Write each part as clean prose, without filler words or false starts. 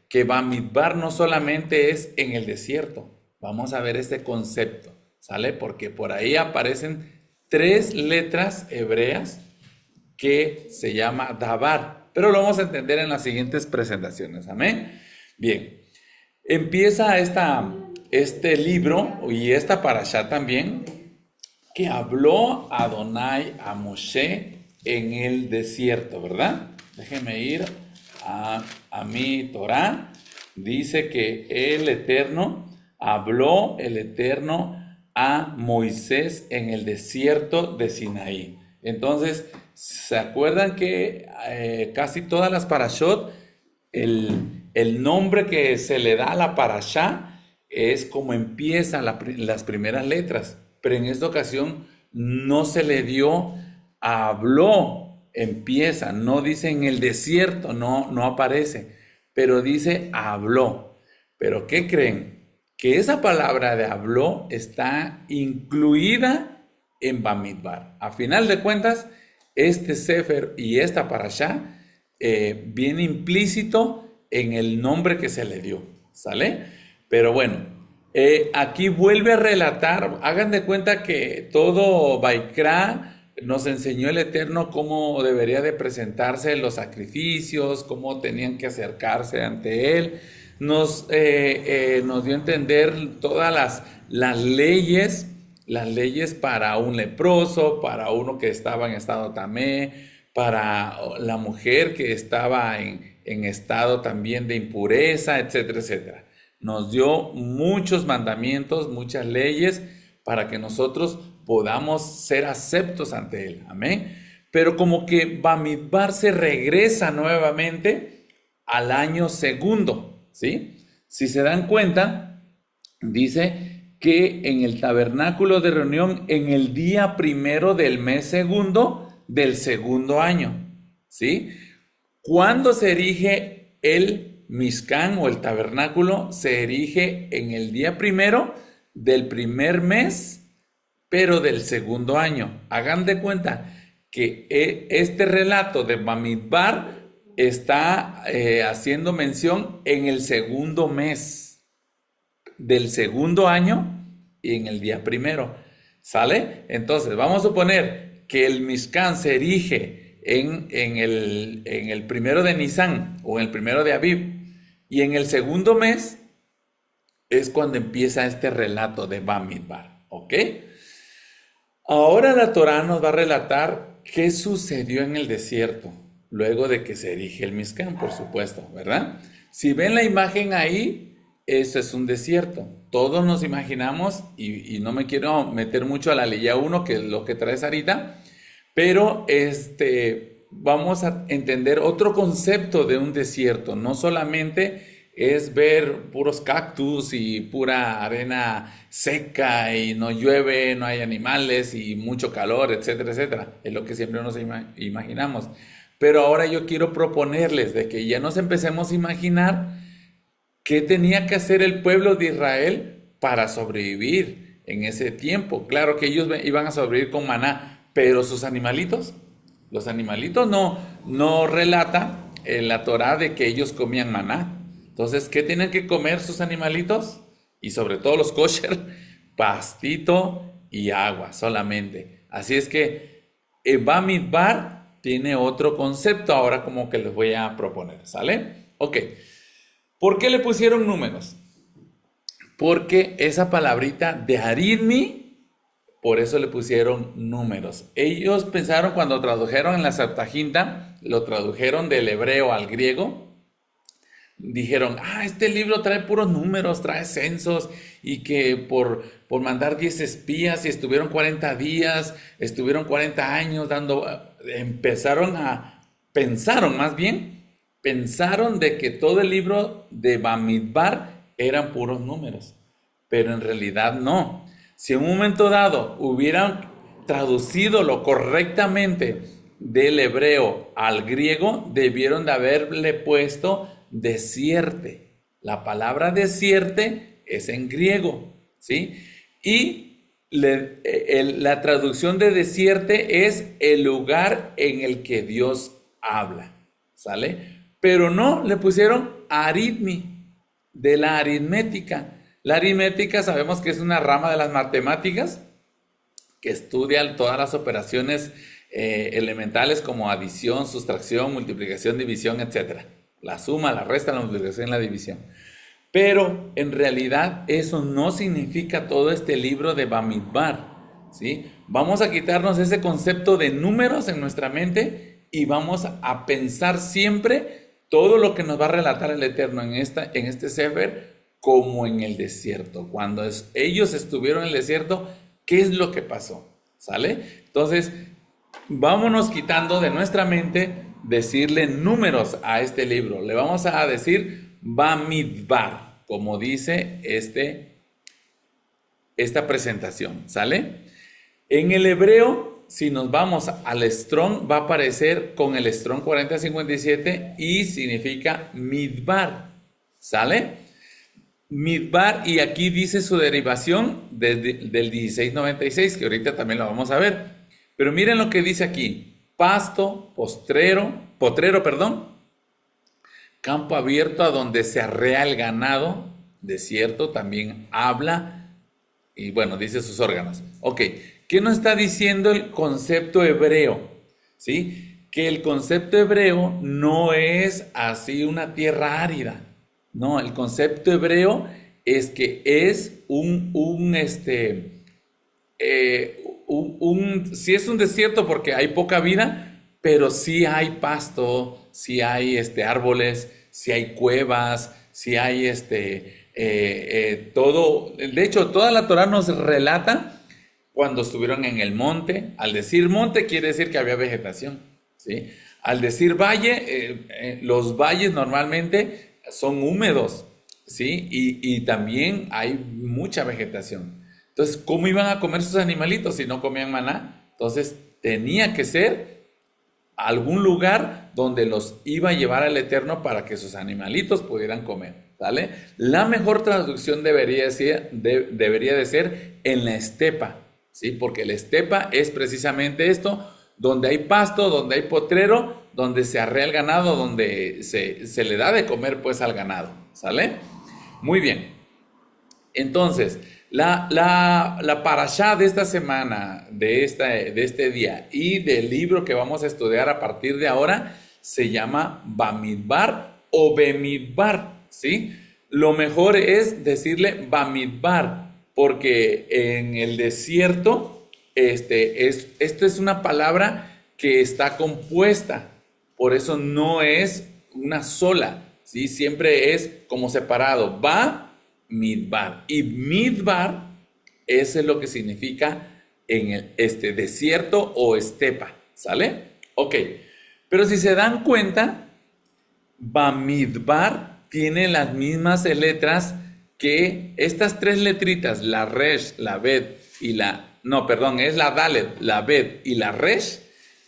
que Bamidbar no solamente es en el desierto. Vamos a ver este concepto, ¿sale? Porque por ahí aparecen tres letras hebreas que se llama Dabar, pero lo vamos a entender en las siguientes presentaciones. Amén. Bien, empieza este libro y esta parashá también, que habló Adonai a Moshe en el desierto, ¿verdad? Déjenme ir a mi Torah. Dice que el Eterno habló el Eterno a Moisés en el desierto de Sinaí. Entonces, ¿se acuerdan que casi todas las parashot, el nombre que se le da a la parashá es como empiezan las primeras letras? Pero en esta ocasión no se le dio, habló, empieza, no dice en el desierto, no aparece, pero dice habló. ¿Pero qué creen? Que esa palabra de habló está incluida en Bamidbar. A final de cuentas, este Sefer y esta parashá viene implícito en el nombre que se le dio, ¿sale? Pero bueno, aquí vuelve a relatar, hagan de cuenta que todo Baikra nos enseñó el Eterno cómo debería de presentarse los sacrificios, cómo tenían que acercarse ante Él. Nos dio a entender todas las leyes para un leproso, para uno que estaba en estado tamé, para la mujer que estaba en estado también de impureza, etcétera, etcétera. Nos dio muchos mandamientos, muchas leyes para que nosotros podamos ser aceptos ante Él. Amén. Pero como que Bamidbar se regresa nuevamente al año segundo, ¿sí? Si se dan cuenta, dice que en el tabernáculo de reunión, en el día primero del mes segundo del segundo año, ¿sí? ¿Cuándo se erige el Mishkan o el tabernáculo? Se erige en el día primero del primer mes, pero del segundo año. Hagan de cuenta que este relato de Bamidbar está haciendo mención en el segundo mes del segundo año y en el día primero. ¿Sale? Entonces, vamos a suponer que el Mishkan se erige en el primero de Nisan o en el primero de Aviv, y en el segundo mes es cuando empieza este relato de Bamidbar. ¿Ok? Ahora la Torá nos va a relatar qué sucedió en el desierto, luego de que se erige el Mishkan, por supuesto, ¿verdad? Si ven la imagen ahí, eso es un desierto. Todos nos imaginamos, y no me quiero meter mucho a la ley 1, que es lo que trae Sarita, pero vamos a entender otro concepto de un desierto. No solamente es ver puros cactus y pura arena seca y no llueve, no hay animales y mucho calor, etcétera, etcétera. Es lo que siempre nos imaginamos. Pero ahora yo quiero proponerles de que ya nos empecemos a imaginar qué tenía que hacer el pueblo de Israel para sobrevivir en ese tiempo. Claro que ellos iban a sobrevivir con maná, pero sus animalitos, los animalitos no relata en la Torá de que ellos comían maná. Entonces, ¿qué tienen que comer sus animalitos? Y sobre todo los kosher, pastito y agua solamente. Así es que Bamidbar tiene otro concepto ahora como que les voy a proponer, ¿sale? Ok. ¿Por qué le pusieron números? Porque esa palabrita de aritmi, por eso le pusieron números. Ellos pensaron cuando tradujeron en la Septuaginta, lo tradujeron del hebreo al griego, dijeron, este libro trae puros números, trae censos, y que por mandar 10 espías y estuvieron 40 días, estuvieron 40 años pensaron de que todo el libro de Bamidbar eran puros números, pero en realidad no. Si en un momento dado hubieran traducido correctamente del hebreo al griego, debieron de haberle puesto desierte. La palabra desierte es en griego, ¿sí? Y la traducción de desierte es el lugar en el que Dios habla, ¿sale? Pero no, le pusieron de la aritmética. La aritmética sabemos que es una rama de las matemáticas que estudia todas las operaciones elementales como adición, sustracción, multiplicación, división, etcétera. La suma, la resta, la multiplicación y la división. Pero en realidad eso no significa todo este libro de Bamidbar, ¿sí? Vamos a quitarnos ese concepto de números en nuestra mente y vamos a pensar siempre todo lo que nos va a relatar el Eterno en este Sefer como en el desierto. Cuando ellos estuvieron en el desierto, ¿qué es lo que pasó? ¿Sale? Entonces, vámonos quitando de nuestra mente decirle números a este libro. Le vamos a decir Bamidbar, como dice esta presentación. ¿Sale? En el hebreo, si nos vamos al Strong, va a aparecer con el Strong 4057 y significa Midbar. ¿Sale? Midbar, y aquí dice su derivación del 1696, que ahorita también lo vamos a ver. Pero miren lo que dice aquí: pasto, potrero, campo abierto a donde se arrea el ganado, desierto también habla, y bueno, dice sus órganos. Ok, ¿qué nos está diciendo el concepto hebreo? ¿Sí? Que el concepto hebreo no es así una tierra árida. No, el concepto hebreo es que es sí es un desierto porque hay poca vida, pero sí hay pasto, sí hay árboles, sí hay cuevas, sí hay todo. De hecho, toda la Torá nos relata cuando estuvieron en el monte. Al decir monte quiere decir que había vegetación, ¿sí? Al decir valle, los valles normalmente son húmedos, ¿sí? Y también hay mucha vegetación. Entonces, ¿cómo iban a comer sus animalitos si no comían maná? Entonces, tenía que ser algún lugar donde los iba a llevar al Eterno para que sus animalitos pudieran comer, ¿vale? La mejor traducción debería de ser en la estepa, ¿sí? Porque la estepa es precisamente esto, donde hay pasto, donde hay potrero, donde se arrea el ganado, donde se le da de comer pues al ganado, ¿sale? Muy bien. Entonces, la parashá de esta semana, de este día y del libro que vamos a estudiar a partir de ahora, se llama Bamidbar o Bemidbar, ¿sí? Lo mejor es decirle Bamidbar, porque en el desierto, esto es una palabra que está compuesta, por eso no es una sola, ¿sí? Siempre es como separado, Midbar. Y Midbar, eso es lo que significa en el desierto o estepa, ¿sale? Ok, pero si se dan cuenta, Bamidbar tiene las mismas letras que estas tres letritas, la Resh, la Bet y es la Dalet, la Bet y la Resh.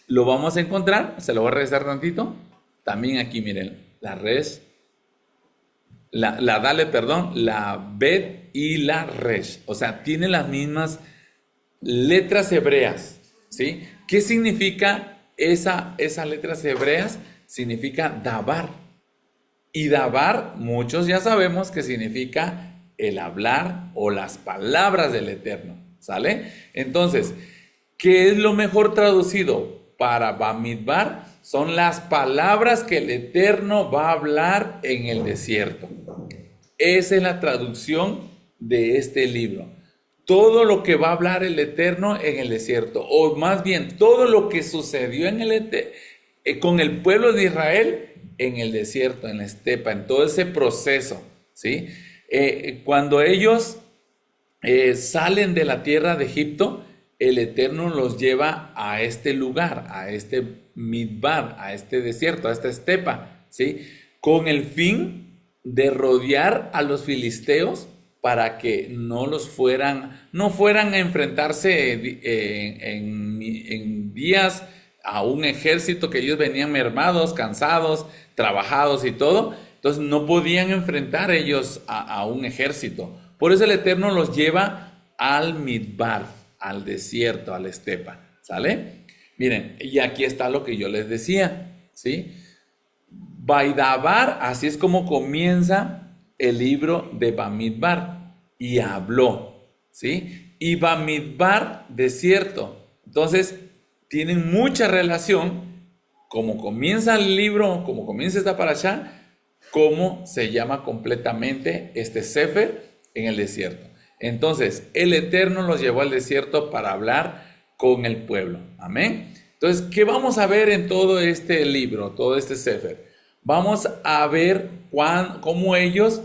Lo vamos a encontrar, se lo voy a regresar tantito. También aquí, miren, la Resh, la Dalet, perdón, la Bet y la Resh. O sea, tiene las mismas letras hebreas, ¿sí? ¿Qué significa esas letras hebreas? Significa Dabar. Y Dabar, muchos ya sabemos que significa el hablar o las palabras del Eterno, ¿sale? Entonces, ¿qué es lo mejor traducido para Bamidbar? Son las palabras que el Eterno va a hablar en el desierto. Esa es la traducción de este libro. Todo lo que va a hablar el Eterno en el desierto, o más bien todo lo que sucedió con el pueblo de Israel en el desierto, en la estepa, en todo ese proceso, ¿sí? Cuando ellos salen de la tierra de Egipto, el Eterno los lleva a este lugar, a este Midbar, a este desierto, a esta estepa, ¿sí? Con el fin de rodear a los filisteos para que no fueran a enfrentarse en días a un ejército que ellos venían mermados, cansados, trabajados y todo. Entonces no podían enfrentar ellos a un ejército. Por eso el Eterno los lleva al Midbar, al desierto, a la estepa, ¿sale? Miren, y aquí está lo que yo les decía, ¿sí? Vaidabar, así es como comienza el libro de Bamidbar. Y habló, ¿sí? Y Bamidbar, desierto. Entonces, tienen mucha relación, como comienza el libro, como comienza esta parashá, cómo se llama completamente este Sefer en el desierto. Entonces, el Eterno los llevó al desierto para hablar con el pueblo. Amén. Entonces, ¿qué vamos a ver en todo este libro, todo este Sefer? Vamos a ver cómo ellos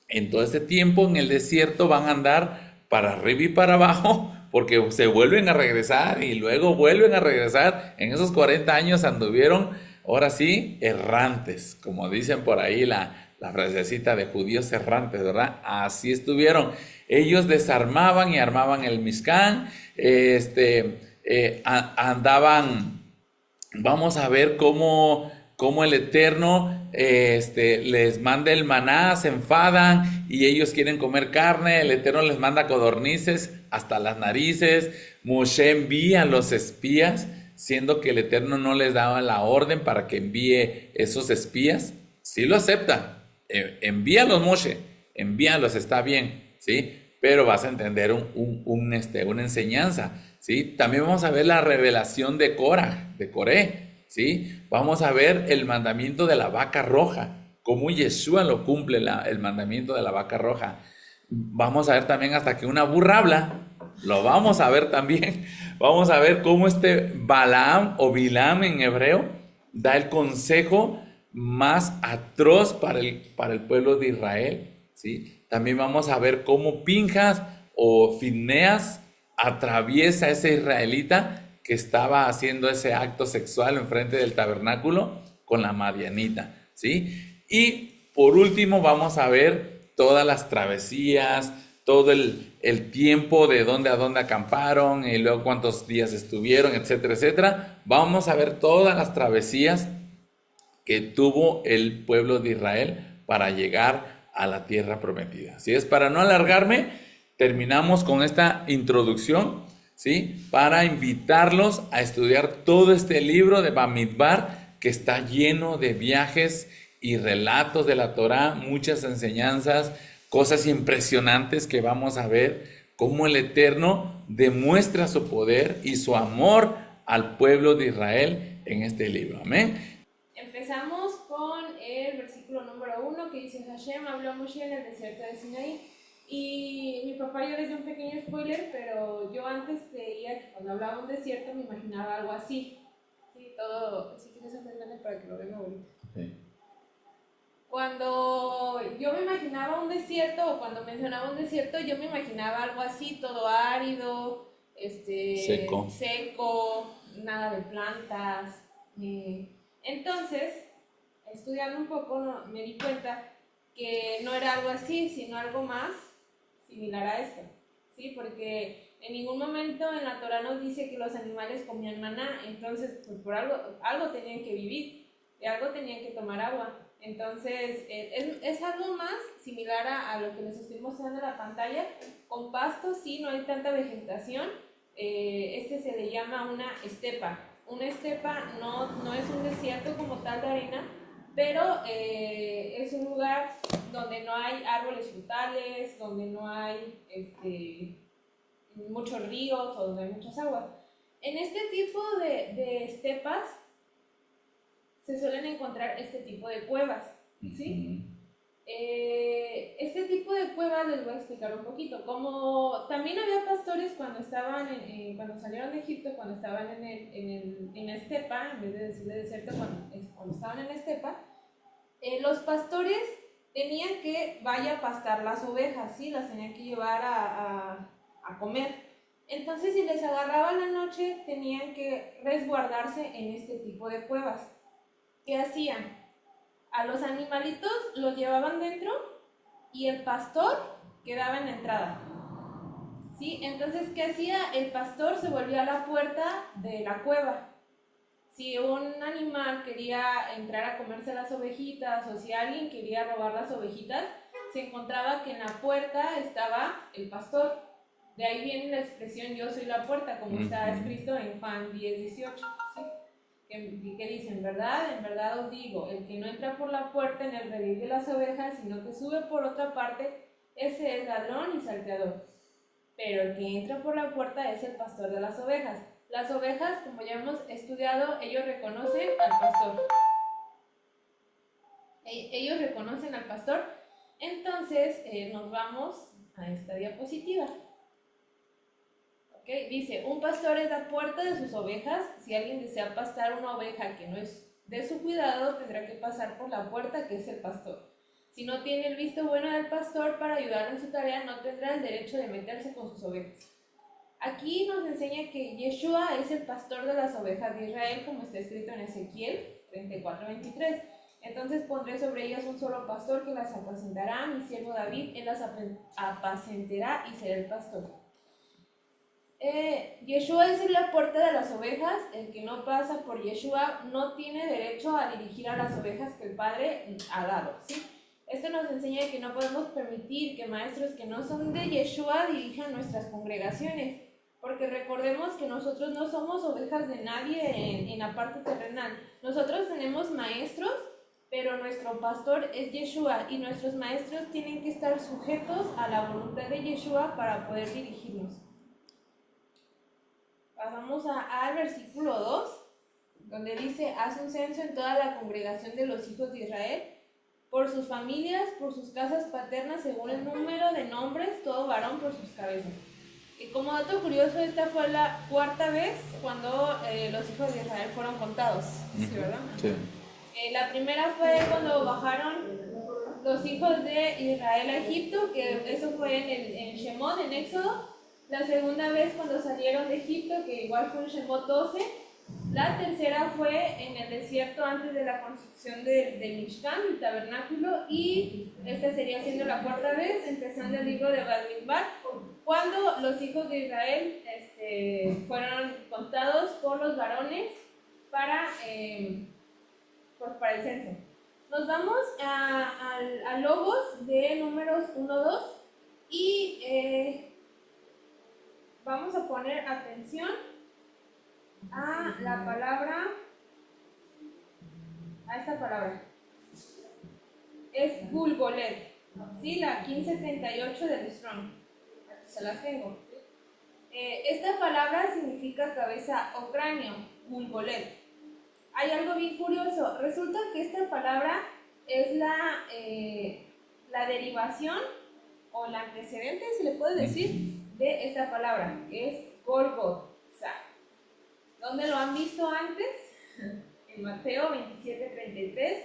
en todo este tiempo en el desierto van a andar para arriba y para abajo porque se vuelven a regresar y luego vuelven a regresar. En esos 40 años anduvieron, ahora sí, errantes, como dicen por ahí la frasecita de judíos errantes, ¿verdad? Así estuvieron. Ellos desarmaban y armaban el Mizcán, andaban. Vamos a ver cómo el Eterno les manda el maná, se enfadan y ellos quieren comer carne. El Eterno les manda codornices hasta las narices. Moshe envía a los espías, siendo que el Eterno no les daba la orden para que envíe esos espías. Sí lo acepta. Envíalos, Moshe, envíalos, está bien, ¿sí? Pero vas a entender una enseñanza, ¿sí? También vamos a ver la revelación de Coré, ¿sí? Vamos a ver el mandamiento de la vaca roja, cómo Yeshua lo cumple el mandamiento de la vaca roja. Vamos a ver también hasta que una burra habla, lo vamos a ver también. Vamos a ver cómo este Balaam o Bilam en hebreo da el consejo más atroz para el pueblo de Israel, ¿sí? También vamos a ver cómo Pinjas o Fineas atraviesa a ese israelita que estaba haciendo ese acto sexual enfrente del tabernáculo con la madianita, ¿sí? Y por último vamos a ver todas las travesías, todo el tiempo de dónde a dónde acamparon y luego cuántos días estuvieron, etcétera, etcétera. Vamos a ver todas las travesías que tuvo el pueblo de Israel para llegar a la tierra prometida. Así es, para no alargarme, terminamos con esta introducción, ¿sí? Para invitarlos a estudiar todo este libro de Bamidbar, que está lleno de viajes y relatos de la Torá, muchas enseñanzas, cosas impresionantes que vamos a ver, cómo el Eterno demuestra su poder y su amor al pueblo de Israel en este libro. Amén. Empezamos con el versículo número 1 que dice: Hashem habló a Moshe en el desierto de Sinaí. Y mi papá ya les dio un pequeño spoiler, pero yo antes creía que cuando hablaba un desierto me imaginaba algo así. Sí, todo. Si quieres hacer grande para que lo vean ahorita. Okay. Cuando yo me imaginaba un desierto, o cuando mencionaba un desierto, yo me imaginaba algo así, todo árido, seco, nada de plantas. Entonces, estudiando un poco, me di cuenta que no era algo así, sino algo más similar a esto, ¿sí? Porque en ningún momento en la Torah nos dice que los animales comían maná, entonces pues por algo tenían que vivir, de algo tenían que tomar agua. Entonces, es algo más similar a lo que les estoy mostrando en la pantalla. Con pastos, sí, no hay tanta vegetación. Se le llama una estepa. Una estepa no es un desierto como tal de arena, pero es un lugar donde no hay árboles frutales, donde no hay muchos ríos o donde hay muchas aguas. En este tipo de estepas se suelen encontrar este tipo de cuevas, ¿sí? Este tipo de cuevas les voy a explicar un poquito. Como también había pastores cuando estaban cuando salieron de Egipto, cuando estaban en la estepa, en vez de decirle desierto, cuando estaban en la estepa, los pastores tenían que vaya a pastar las ovejas, ¿sí? Las tenían que llevar a comer. Entonces, si les agarraba la noche, tenían que resguardarse en este tipo de cuevas. ¿Qué hacían? A los animalitos los llevaban dentro y el pastor quedaba en la entrada, ¿sí? Entonces, ¿qué hacía? El pastor se volvía a la puerta de la cueva. Si un animal quería entrar a comerse las ovejitas o si alguien quería robar las ovejitas, se encontraba que en la puerta estaba el pastor. De ahí viene la expresión "yo soy la puerta", como está escrito en Juan 10:18, ¿sí? que dicen, en verdad os digo, el que no entra por la puerta en el redil de las ovejas, sino que sube por otra parte, ese es ladrón y salteador. Pero el que entra por la puerta es el pastor de las ovejas. Las ovejas, como ya hemos estudiado, ellos reconocen al pastor. Ellos reconocen al pastor. Entonces, nos vamos a esta diapositiva. Okay, dice, un pastor es la puerta de sus ovejas. Si alguien desea pastar una oveja que no es de su cuidado, tendrá que pasar por la puerta que es el pastor. Si no tiene el visto bueno del pastor para ayudarle en su tarea, no tendrá el derecho de meterse con sus ovejas. Aquí nos enseña que Yeshua es el pastor de las ovejas de Israel, como está escrito en Ezequiel 34:23. Entonces pondré sobre ellas un solo pastor que las apacentará, mi siervo David, él las apacentará y será el pastor. Yeshua es la puerta de las ovejas. El que no pasa por Yeshua no tiene derecho a dirigir a las ovejas que el Padre ha dado, ¿sí? Esto nos enseña que no podemos permitir que maestros que no son de Yeshua dirijan nuestras congregaciones, porque recordemos que nosotros no somos ovejas de nadie en la parte terrenal. Nosotros tenemos maestros, pero nuestro pastor es Yeshua y nuestros maestros tienen que estar sujetos a la voluntad de Yeshua para poder dirigirnos. Pasamos al versículo 2, donde dice, haz un censo en toda la congregación de los hijos de Israel, por sus familias, por sus casas paternas, según el número de nombres, todo varón por sus cabezas. Y como dato curioso, esta fue la cuarta vez cuando los hijos de Israel fueron contados, ¿sí, verdad? Sí. La primera fue cuando bajaron los hijos de Israel a Egipto, que eso fue en Shemot, en Éxodo. La segunda vez cuando salieron de Egipto, que igual fue en Shemot 12. La tercera fue en el desierto antes de la construcción del Mishkan, del tabernáculo, y esta sería siendo la cuarta vez, empezando el libro de Bamidbar, cuando los hijos de Israel fueron contados por los varones para el censo. Nos vamos a Logos de números 1-2 y vamos a poner atención a la palabra, a esta palabra. Es Gulgolet, ¿sí? La 1538 del Strong. Aquí se las tengo. Esta palabra significa cabeza o cráneo, Gulgolet. Hay algo bien curioso. Resulta que esta palabra es la derivación o la antecedente, se le puede decir, de esta palabra, que es Golgotha. ¿Dónde lo han visto antes? En Mateo 27:33,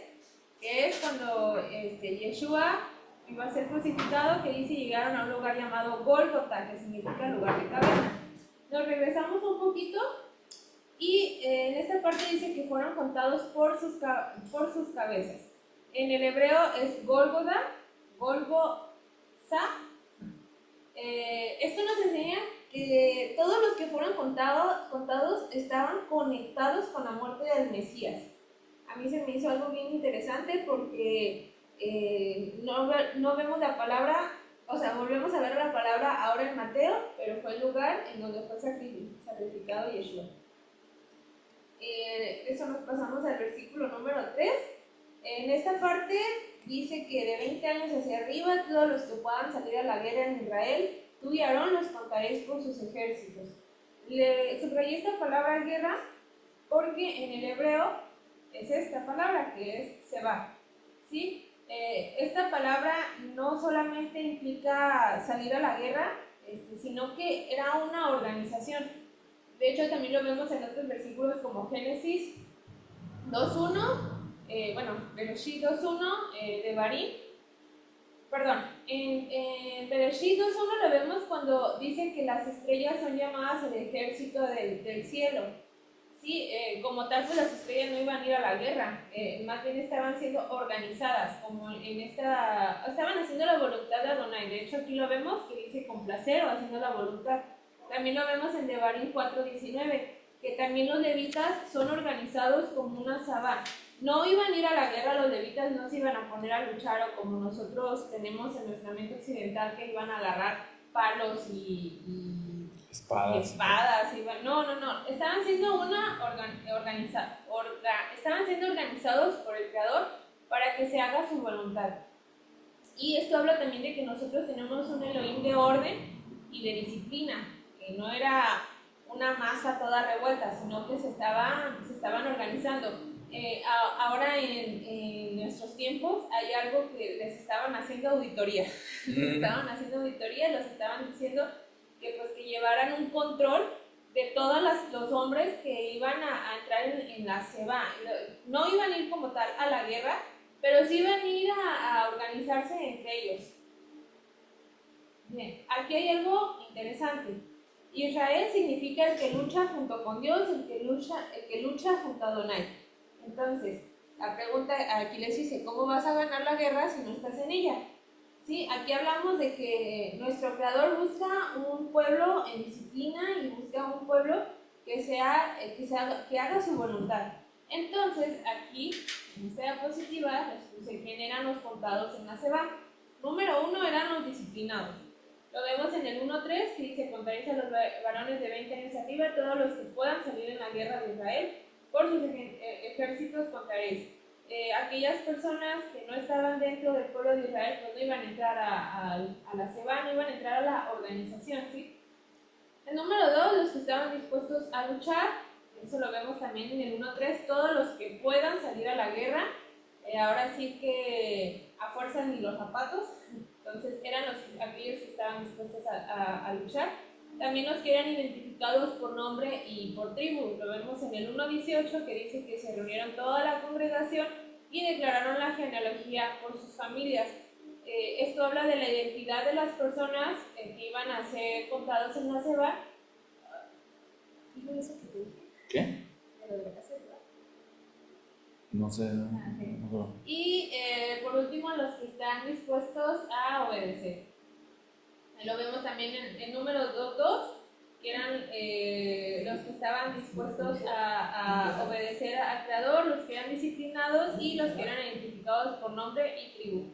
que es cuando Yeshua iba a ser crucificado, que dice llegaron a un lugar llamado Gólgota, que significa lugar de cabeza. Nos regresamos un poquito y en esta parte dice que fueron contados por sus cabezas. En el hebreo es Gólgota, Golgotha. Esto nos enseña que todos los que fueron contados estaban conectados con la muerte del Mesías. A mí se me hizo algo bien interesante porque no vemos la palabra, o sea, volvemos a ver la palabra ahora en Mateo, pero fue el lugar en donde fue sacrificado Yeshua. Eso nos pasamos al versículo número 3. En esta parte dice que de 20 años hacia arriba, todos los que puedan salir a la guerra en Israel, tú y Aarón los contaréis por sus ejércitos. Le subrayé esta palabra guerra porque en el hebreo es esta palabra que es Seba, ¿sí? Esta palabra no solamente implica salir a la guerra, sino que era una organización. De hecho, también lo vemos en otros versículos como Génesis 2.1, Bereshit 2.1 de Barín. Perdón, en Bereshit 2.1 lo vemos cuando dice que las estrellas son llamadas el ejército del cielo. Sí, como tal, pues las estrellas no iban a ir a la guerra, más bien estaban siendo organizadas, como estaban haciendo la voluntad de Adonai. De hecho, aquí lo vemos que dice complacer o haciendo la voluntad. También lo vemos en Devarim 4.19, que también los levitas son organizados como una sabá. No iban a ir a la guerra, los levitas no se iban a poner a luchar o como nosotros tenemos en nuestra mente occidental que iban a agarrar palos y Espadas. espadas, no, estaban siendo estaban siendo organizados por el Creador para que se haga su voluntad. Y esto habla también de que nosotros tenemos un Elohim de orden y de disciplina, que no era una masa toda revuelta, sino que se estaban organizando. Ahora en nuestros tiempos hay algo que les estaban haciendo auditoría. Estaban haciendo auditoría, los estaban diciendo que pues que llevaran un control de todos los hombres que iban a entrar en la Seba. No iban a ir como tal a la guerra, pero sí iban a ir a organizarse entre ellos. Bien, aquí hay algo interesante. Israel significa el que lucha junto con Dios, el que lucha junto a Adonai. Entonces, la pregunta aquí les dice, ¿cómo vas a ganar la guerra si no estás en ella? ¿Sí? Aquí hablamos de que nuestro Creador busca un pueblo en disciplina y busca un pueblo que haga su voluntad. Entonces, aquí, en esta diapositiva, les puse quién eran los contados en la Seba. Número 1 eran los disciplinados. Lo vemos en el 1.3 que dice, contaréis a los varones de 20 años arriba, todos los que puedan salir en la guerra de Israel, por sus ejércitos contaréis. Aquellas personas que no estaban dentro del pueblo de Israel, pues no iban a entrar a la Seba, no iban a entrar a la organización, ¿sí? El número 2, los que estaban dispuestos a luchar, eso lo vemos también en el 1.3, todos los que puedan salir a la guerra, ahora sí que a fuerza ni los zapatos. Entonces eran aquellos que estaban dispuestos a luchar. También los que eran identificados por nombre y por tribu. Lo vemos en el 1.18 que dice que se reunieron toda la congregación y declararon la genealogía por sus familias. Esto habla de la identidad de las personas que iban a ser contados en la Seba. ¿Dijo eso que te dije? ¿Qué? De lo de la Seba. No sé. Okay. No. Y por último, los que están dispuestos a obedecer. Lo vemos también en el número 2.2, que eran los que estaban dispuestos a obedecer al Creador, los que eran disciplinados y los que eran identificados por nombre y tribu.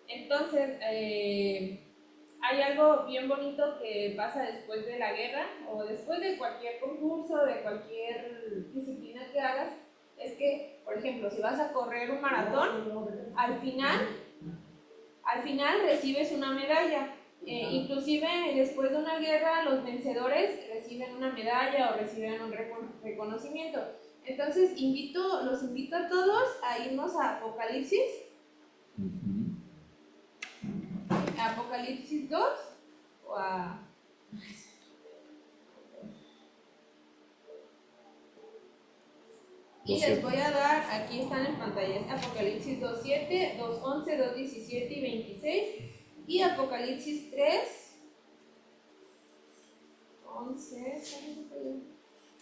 Entonces, hay algo bien bonito que pasa después de la guerra o después de cualquier concurso, de cualquier disciplina que hagas. Es que, por ejemplo, si vas a correr un maratón, al final recibes una medalla. Inclusive después de una guerra, los vencedores reciben una medalla o reciben un reconocimiento. Entonces, los invito a todos a irnos a Apocalipsis. Apocalipsis 2 o a... Y les voy a dar, aquí están en pantalla, Apocalipsis 2.7, 2.11, 2.17 y 26. Y Apocalipsis 3, 11,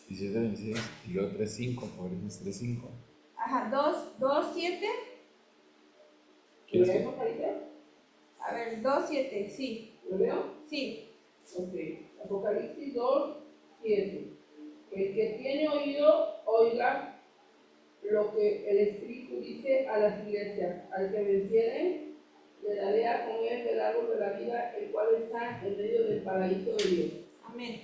17, 26 y luego 3.5, Apocalipsis 3.5. Ajá, 2.7. ¿Lo leemos ahorita? A ver, 2.7, sí. ¿Lo veo? Sí. Ok. Apocalipsis 2.7. El que tiene oído, oiga lo que el Espíritu dice a las iglesias. Al que venciere, le daré a comer del árbol de la vida, el cual está en medio del paraíso de Dios. Amén.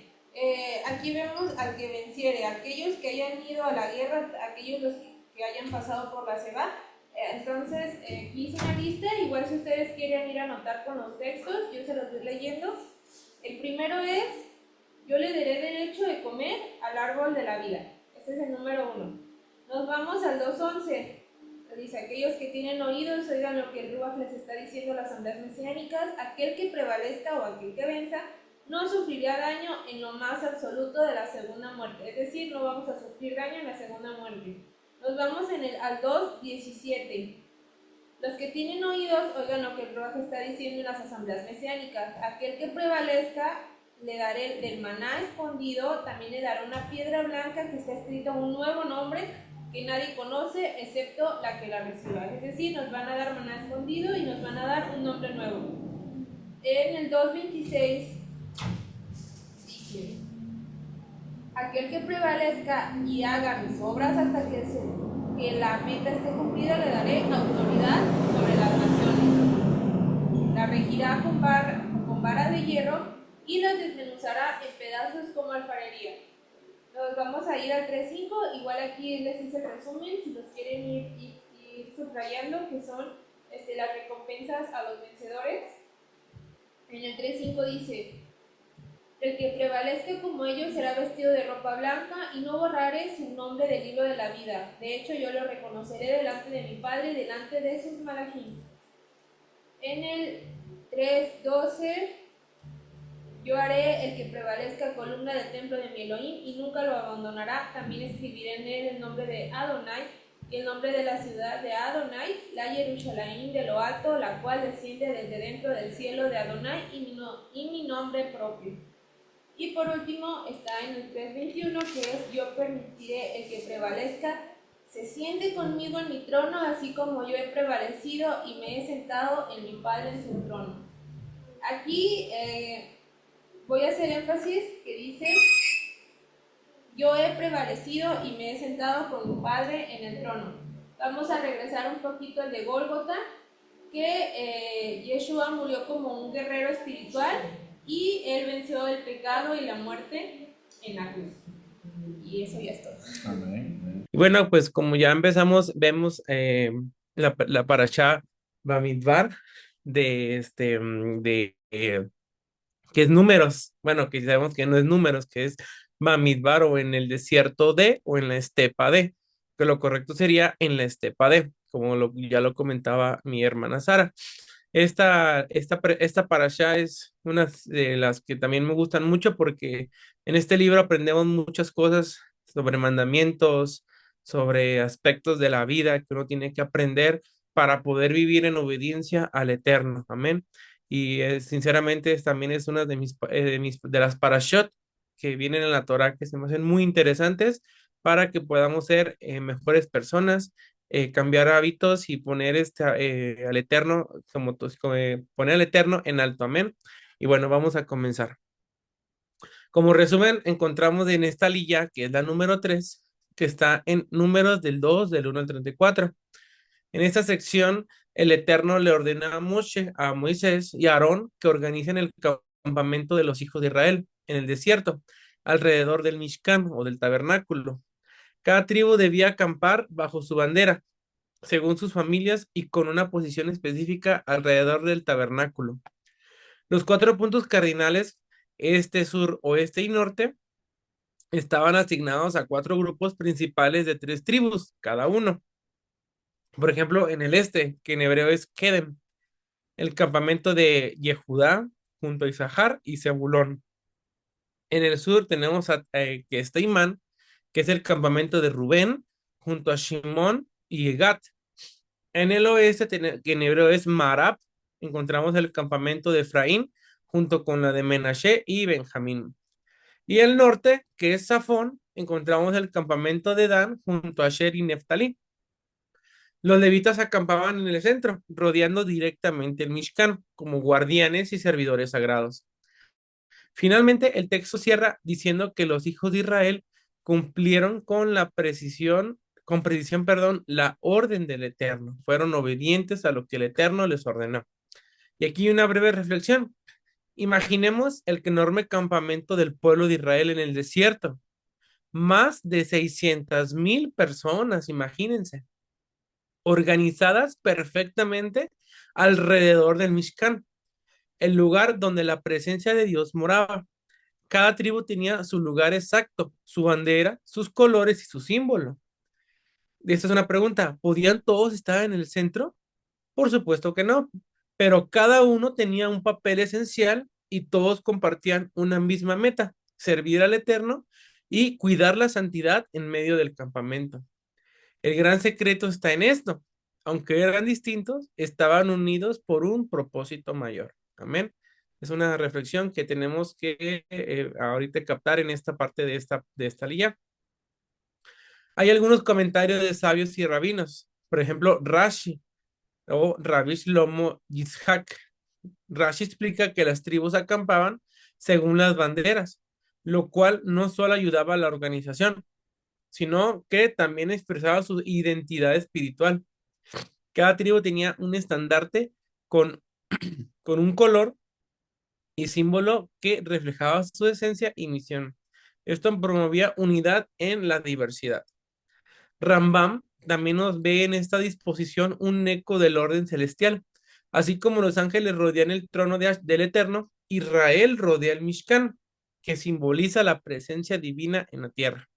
Aquí vemos al que venciere, aquellos que hayan ido a la guerra, aquellos que hayan pasado por la Seba. Entonces, hice una lista, igual si ustedes quieren ir a anotar con los textos, yo se los voy leyendo. El primero es, yo le daré derecho de comer al árbol de la vida. Este es el número 1. Nos vamos al 2.11. Dice, aquellos que tienen oídos, oigan lo que el Ruach les está diciendo a las asambleas mesiánicas. Aquel que prevalezca o aquel que venza no sufrirá daño en lo más absoluto de la segunda muerte. Es decir, no vamos a sufrir daño en la segunda muerte. Nos vamos al 2.17. Los que tienen oídos, oigan lo que el Ruach está diciendo en las asambleas mesiánicas. Aquel que prevalezca, le daré del maná escondido, también le dará una piedra blanca que está escrita un nuevo nombre que nadie conoce excepto la que la reciba. Es decir, nos van a dar maná escondido y nos van a dar un nombre nuevo. En el 2.26 dice, aquel que prevalezca y haga mis obras hasta que la meta esté cumplida, le daré autoridad sobre las naciones. La regirá con vara de hierro y los desmenuzará en pedazos como alfarería. Nos vamos a ir al 3.5, igual aquí les hice el resumen, si los quieren ir subrayando, que son las recompensas a los vencedores. En el 3.5 dice: el que prevalezca como ellos será vestido de ropa blanca, y no borraré su nombre del libro de la vida. De hecho, yo lo reconoceré delante de mi Padre y delante de sus malachim. En el 3.12, yo haré el que prevalezca columna del templo de mi Elohim y nunca lo abandonará. También escribiré en él el nombre de Adonai y el nombre de la ciudad de Adonai, la Jerusalén de lo alto, la cual desciende desde dentro del cielo de Adonai, y mi nombre propio. Y por último está en el 3.21, que es: yo permitiré el que prevalezca se siente conmigo en mi trono, así como yo he prevalecido y me he sentado en mi Padre en su trono. Aquí voy a hacer énfasis que dice: yo he prevalecido y me he sentado con mi Padre en el trono. Vamos a regresar un poquito al de Gólgota, que Yeshua murió como un guerrero espiritual y él venció el pecado y la muerte en la cruz. Y eso ya es todo. Amén. Y bueno, pues como ya empezamos, vemos la parashá Bamidbar que es números, bueno, que sabemos que no es números, que es Bamidbar, o en el desierto de, o en la estepa de, que lo correcto sería en la estepa de, como ya lo comentaba mi hermana Sara. Esta parashá es una de las que también me gustan mucho, porque en este libro aprendemos muchas cosas sobre mandamientos, sobre aspectos de la vida que uno tiene que aprender para poder vivir en obediencia al Eterno. Amén. Y sinceramente también es una de las parashot que vienen en la Torah, que se me hacen muy interesantes para que podamos ser mejores personas, cambiar hábitos y poner al Eterno, poner al Eterno en alto. Amén. Y bueno, vamos a comenzar. Como resumen, encontramos en esta lilla, que es la número 3, que está en números del 2, del 1 al 34. En esta sección, el Eterno le ordena a a Moisés y a Aarón, que organicen el campamento de los hijos de Israel en el desierto, alrededor del Mishkan, o del tabernáculo. Cada tribu debía acampar bajo su bandera, según sus familias, y con una posición específica alrededor del tabernáculo. Los 4 puntos cardinales, este, sur, oeste y norte, estaban asignados a 4 grupos principales de 3 tribus, cada uno. Por ejemplo, en el este, que en hebreo es Kedem, el campamento de Yehudá, junto a Isahar y Zebulón. En el sur tenemos que está Imán, que es el campamento de Rubén, junto a Shimón y Gat. En el oeste, que en hebreo es Marab, encontramos el campamento de Efraín, junto con la de Menashe y Benjamín. Y el norte, que es Safón, encontramos el campamento de Dan, junto a Asher y Neftalí. Los levitas acampaban en el centro, rodeando directamente el Mishkan, como guardianes y servidores sagrados. Finalmente, el texto cierra diciendo que los hijos de Israel cumplieron con precisión, la orden del Eterno. Fueron obedientes a lo que el Eterno les ordenó. Y aquí una breve reflexión. Imaginemos el enorme campamento del pueblo de Israel en el desierto. Más de 600,000 personas, imagínense, organizadas perfectamente alrededor del Mishkan, el lugar donde la presencia de Dios moraba. Cada tribu tenía su lugar exacto, su bandera, sus colores y su símbolo. Esta es una pregunta: ¿podían todos estar en el centro? Por supuesto que no, pero cada uno tenía un papel esencial y todos compartían una misma meta: servir al Eterno y cuidar la santidad en medio del campamento. El gran secreto está en esto: aunque eran distintos, estaban unidos por un propósito mayor. Amén. Es una reflexión que tenemos que ahorita captar en esta parte de esta liga. Hay algunos comentarios de sabios y rabinos. Por ejemplo, Rashi o Rabbi Shlomo Yitzhak. Rashi explica que las tribus acampaban según las banderas, lo cual no solo ayudaba a la organización, sino que también expresaba su identidad espiritual. Cada tribu tenía un estandarte con, con un color y símbolo que reflejaba su esencia y misión. Esto promovía unidad en la diversidad. Rambam también nos ve en esta disposición un eco del orden celestial. Así como los ángeles rodean el trono del Eterno, Israel rodea el Mishkan, que simboliza la presencia divina en la tierra.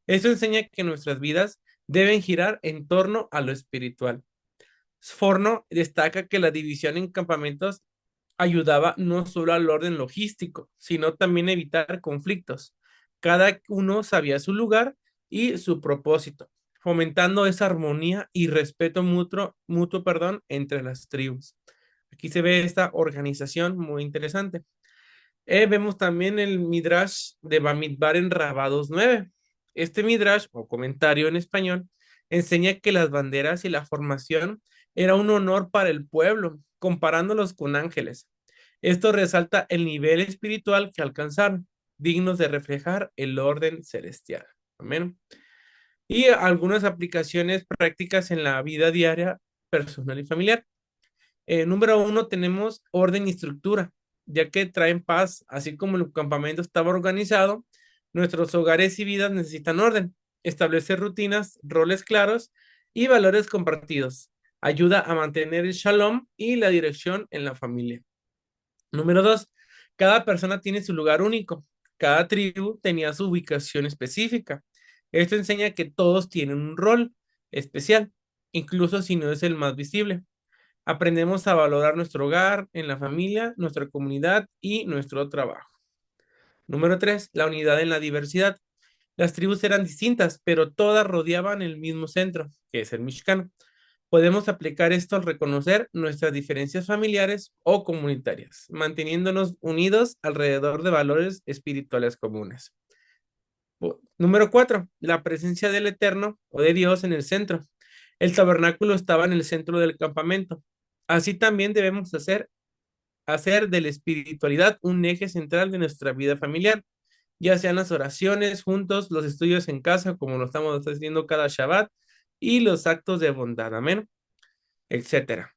Esto enseña que nuestras vidas deben girar en torno a lo espiritual. Sforno destaca que la división en campamentos ayudaba no solo al orden logístico, sino también a evitar conflictos. Cada uno sabía su lugar y su propósito, fomentando esa armonía y respeto mutuo, entre las tribus. Aquí se ve esta organización muy interesante. Vemos también el Midrash de Bamidbar en Rabá 2:9. Este Midrash, o comentario en español, enseña que las banderas y la formación era un honor para el pueblo, comparándolos con ángeles. Esto resalta el nivel espiritual que alcanzaron, dignos de reflejar el orden celestial. Amén. Y algunas aplicaciones prácticas en la vida diaria, personal y familiar. Número 1, tenemos orden y estructura, ya que traen paz, así como el campamento estaba organizado, nuestros hogares y vidas necesitan orden, establecer rutinas, roles claros y valores compartidos. Ayuda a mantener el shalom y la dirección en la familia. Número 2, cada persona tiene su lugar único. Cada tribu tenía su ubicación específica. Esto enseña que todos tienen un rol especial, incluso si no es el más visible. Aprendemos a valorar nuestro hogar, en la familia, nuestra comunidad y nuestro trabajo. Número 3, la unidad en la diversidad. Las tribus eran distintas, pero todas rodeaban el mismo centro, que es el Mishkan. Podemos aplicar esto al reconocer nuestras diferencias familiares o comunitarias, manteniéndonos unidos alrededor de valores espirituales comunes. Número 4, la presencia del Eterno o de Dios en el centro. El tabernáculo estaba en el centro del campamento. Así también debemos hacer de la espiritualidad un eje central de nuestra vida familiar, ya sean las oraciones juntos, los estudios en casa, como lo estamos haciendo cada Shabbat, y los actos de bondad, amén, etcétera.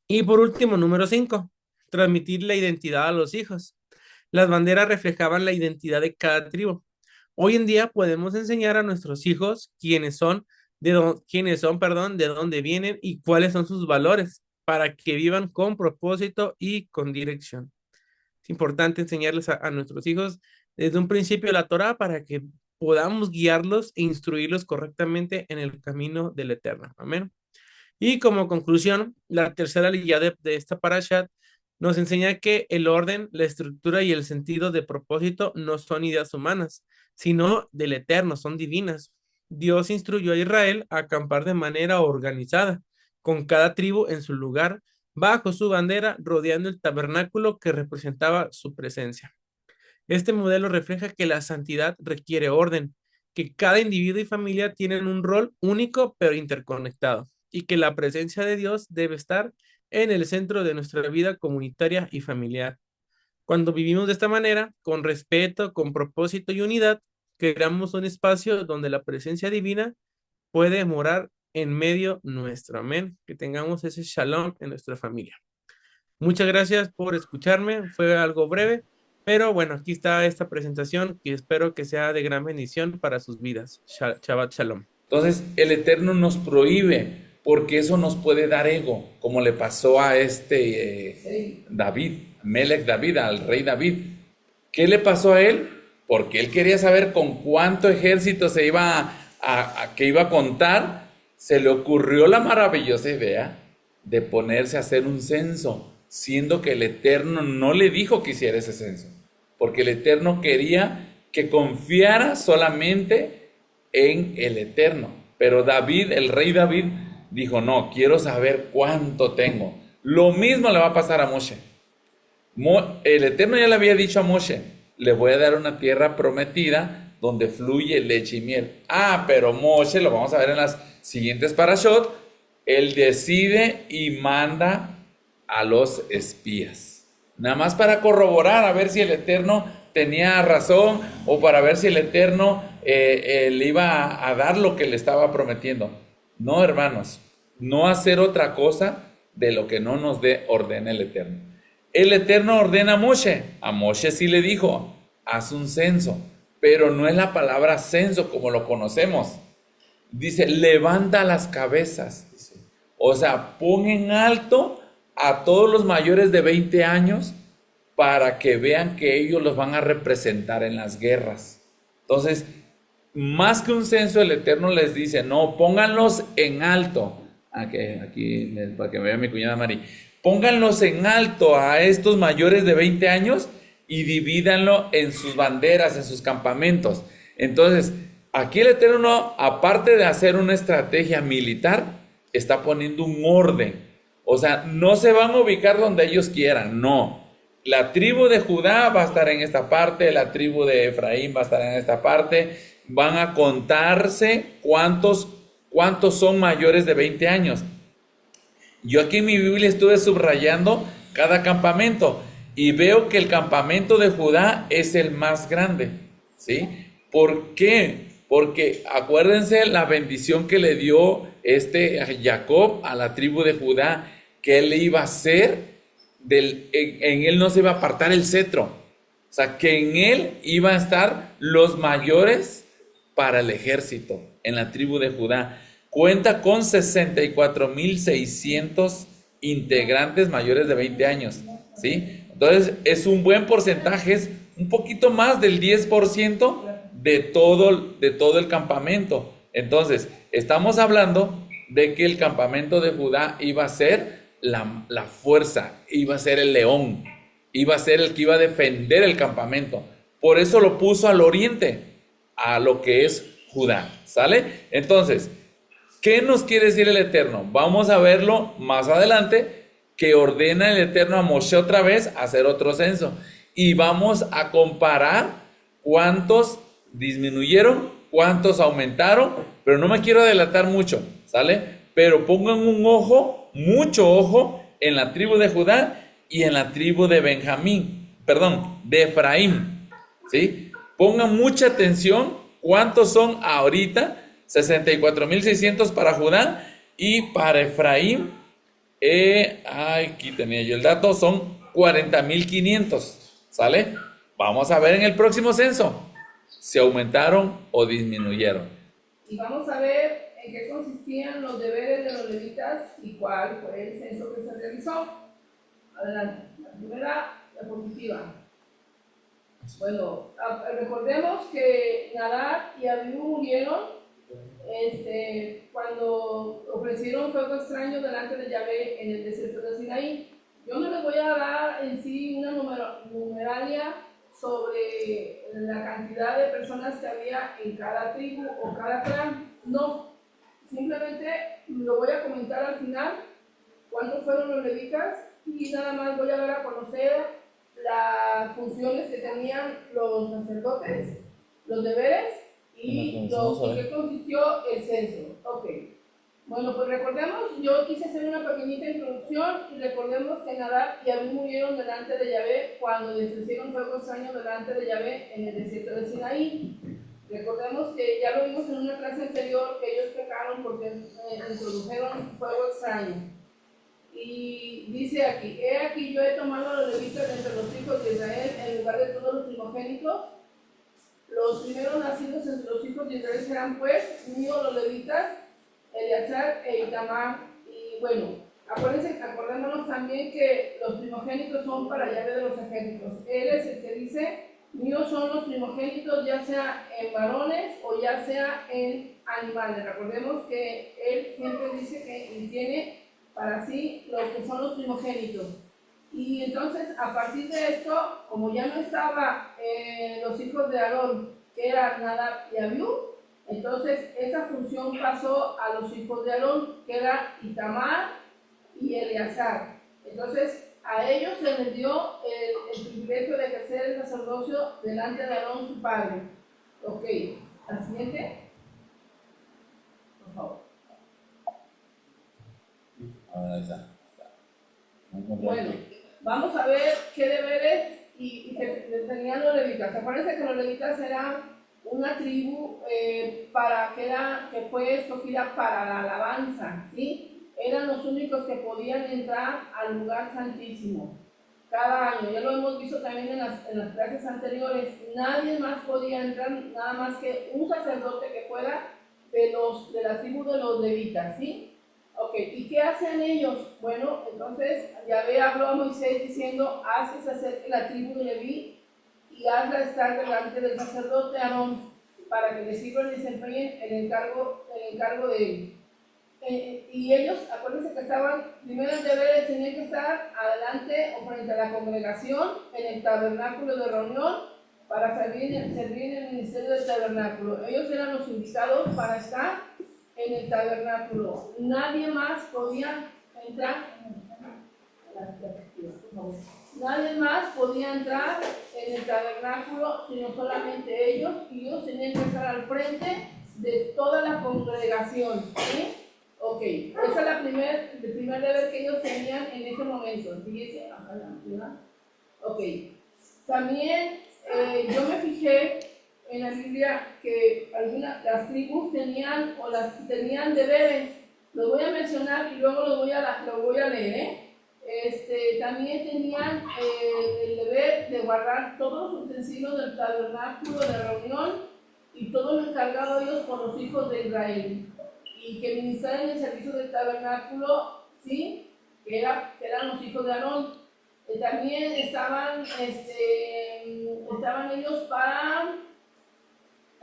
Y por último, número 5, transmitir la identidad a los hijos. Las banderas reflejaban la identidad de cada tribu. Hoy en día podemos enseñar a nuestros hijos de dónde vienen y cuáles son sus valores para que vivan con propósito y con dirección. Es importante enseñarles a nuestros hijos desde un principio la Torah para que podamos guiarlos e instruirlos correctamente en el camino del Eterno. Amén. Y como conclusión, la tercera línea de esta parashat nos enseña que el orden, la estructura y el sentido de propósito no son ideas humanas, sino del Eterno, son divinas. Dios instruyó a Israel a acampar de manera organizada, con cada tribu en su lugar, bajo su bandera, rodeando el tabernáculo que representaba su presencia. Este modelo refleja que la santidad requiere orden, que cada individuo y familia tienen un rol único pero interconectado, y que la presencia de Dios debe estar en el centro de nuestra vida comunitaria y familiar. Cuando vivimos de esta manera, con respeto, con propósito y unidad, creamos un espacio donde la presencia divina puede morar en medio nuestro. Amén. Que tengamos ese shalom en nuestra familia. Muchas gracias por escucharme. Fue algo breve, pero bueno, aquí está esta presentación que espero que sea de gran bendición para sus vidas. Shabbat shalom. Entonces, el Eterno nos prohíbe, porque eso nos puede dar ego, como le pasó a David, Melech David, al rey David. ¿Qué le pasó a él? Porque él quería saber con cuánto ejército se iba que iba a contar. Se le ocurrió la maravillosa idea de ponerse a hacer un censo, siendo que el Eterno no le dijo que hiciera ese censo, porque el Eterno quería que confiara solamente en el Eterno. Pero David, el rey David, dijo: no, quiero saber cuánto tengo. Lo mismo le va a pasar a Moshe. El Eterno ya le había dicho a Moshe: le voy a dar una tierra prometida donde fluye leche y miel. Pero Moshe, lo vamos a ver en las siguientes parashot, él decide y manda a los espías, nada más para corroborar a ver si el Eterno tenía razón, o para ver si el Eterno le iba a dar lo que le estaba prometiendo. No, hermanos, no hacer otra cosa de lo que no nos ordena el Eterno. el Eterno ordena a Moshe. A Moshe sí le dijo, haz un censo, pero no es la palabra censo como lo conocemos. Dice, levanta las cabezas. Dice. O sea, pon en alto a todos los mayores de 20 años para que vean que ellos los van a representar en las guerras. Entonces, más que un censo, el Eterno les dice, no, pónganlos en alto. Aquí, para que me vea mi cuñada Mari. Pónganlos en alto a estos mayores de 20 años y divídanlo en sus banderas, en sus campamentos. Entonces, aquí el Eterno, aparte de hacer una estrategia militar, está poniendo un orden. O sea, no se van a ubicar donde ellos quieran, no. La tribu de Judá va a estar en esta parte, la tribu de Efraín va a estar en esta parte. Van a contarse cuántos son mayores de 20 años. Yo aquí en mi Biblia estuve subrayando cada campamento y veo que el campamento de Judá es el más grande, ¿sí? ¿Por qué? Porque acuérdense la bendición que le dio Jacob a la tribu de Judá, que él iba a hacer, en él no se iba a apartar el cetro, o sea, que en él iban a estar los mayores para el ejército, en la tribu de Judá. Cuenta con 64,600 integrantes mayores de 20 años, ¿sí? Entonces, es un buen porcentaje, es un poquito más del 10% de todo el campamento. Entonces, estamos hablando de que el campamento de Judá iba a ser la fuerza, iba a ser el león, iba a ser el que iba a defender el campamento. Por eso lo puso al oriente, a lo que es Judá, ¿sale? Entonces, ¿qué nos quiere decir el Eterno? Vamos a verlo más adelante, que ordena el Eterno a Moshe otra vez a hacer otro censo. Y vamos a comparar cuántos disminuyeron, cuántos aumentaron, pero no me quiero adelantar mucho, ¿sale? Pero pongan un ojo, mucho ojo, en la tribu de Judá y en la tribu de de Efraín, ¿sí? Pongan mucha atención cuántos son ahorita. 64,600 para Judá y para Efraín, aquí tenía yo el dato, son 40,500, ¿sale? Vamos a ver en el próximo censo si aumentaron o disminuyeron. Y vamos a ver en qué consistían los deberes de los levitas y cuál fue el censo que se realizó. Adelante. La primera diapositiva. Bueno, recordemos que Nadab y Abiú murieron cuando ofrecieron fuego extraño delante de Yahvé en el desierto de Sinaí. Yo no les voy a dar en sí una numeralia sobre la cantidad de personas que había en cada tribu o cada clan, no, simplemente lo voy a comentar al final, cuántos fueron los levitas, y nada más voy a dar a conocer las funciones que tenían los sacerdotes, los deberes y qué consistió el censo. Ok. Bueno, pues recordemos, yo quise hacer una pequeñita introducción y recordemos que Nadab y Abiú murieron delante de Yahvé cuando les hicieron fuego extraño delante de Yahvé en el desierto de Sinaí. Recordemos que ya lo vimos en una clase anterior que ellos pecaron porque introdujeron fuego extraño. Y dice aquí, he aquí yo he tomado a los levitas entre los hijos de Israel en lugar de todos los primogénitos. Los primeros nacidos entre los hijos de Israel serán pues míos los levitas, Eleazar e Itamar. Y bueno, acordémonos también que los primogénitos son para Yahvé de los ejércitos. Él es el que dice, míos son los primogénitos, ya sea en varones o ya sea en animales. Recordemos que él siempre dice que tiene para sí lo que son los primogénitos. Y entonces, a partir de esto, como ya no estaban los hijos de Aarón, que eran Nadab y Abiú, entonces esa función pasó a los hijos de Aarón, que eran Itamar y Eleazar. Entonces, a ellos se les dio el privilegio de ejercer el sacerdocio delante de Aarón, su padre. Ok, la siguiente, por favor. Ahí está. Bueno, vamos a ver qué deberes y que tenían los levitas. Acuérdense que los levitas eran una tribu que fue escogida para la alabanza, ¿sí? Eran los únicos que podían entrar al lugar santísimo. cada año. Ya lo hemos visto también en las clases anteriores. Nadie más podía entrar, nada más que un sacerdote que fuera de la tribu de los levitas, ¿sí? Ok, ¿y qué hacen ellos? Bueno, entonces Yahvé habló a Moisés diciendo, haz que se acerque la tribu de Leví y hazla estar delante del sacerdote Aarón para que le sirvan y desempeñen el encargo de él. Y ellos, acuérdense que primero el deber tenían que estar adelante o frente a la congregación en el tabernáculo de reunión para servir en el ministerio del tabernáculo. Ellos eran los invitados para estar en el tabernáculo. Nadie más podía entrar. Nadie más podía entrar en el tabernáculo sino solamente ellos, y ellos tenían que estar al frente de toda la congregación, ¿sí? Ok, esa es el primer deber que ellos tenían en ese momento. Fíjense, ok, también yo me fijé en la Biblia que las tribus tenían deberes. Los voy a mencionar y luego lo voy a leer, también tenían el deber de guardar todos los utensilios del tabernáculo de reunión y todo lo encargado ellos por los hijos de Israel, y que ministraran el servicio del tabernáculo, ¿sí? que eran los hijos de Aarón. También estaban ellos para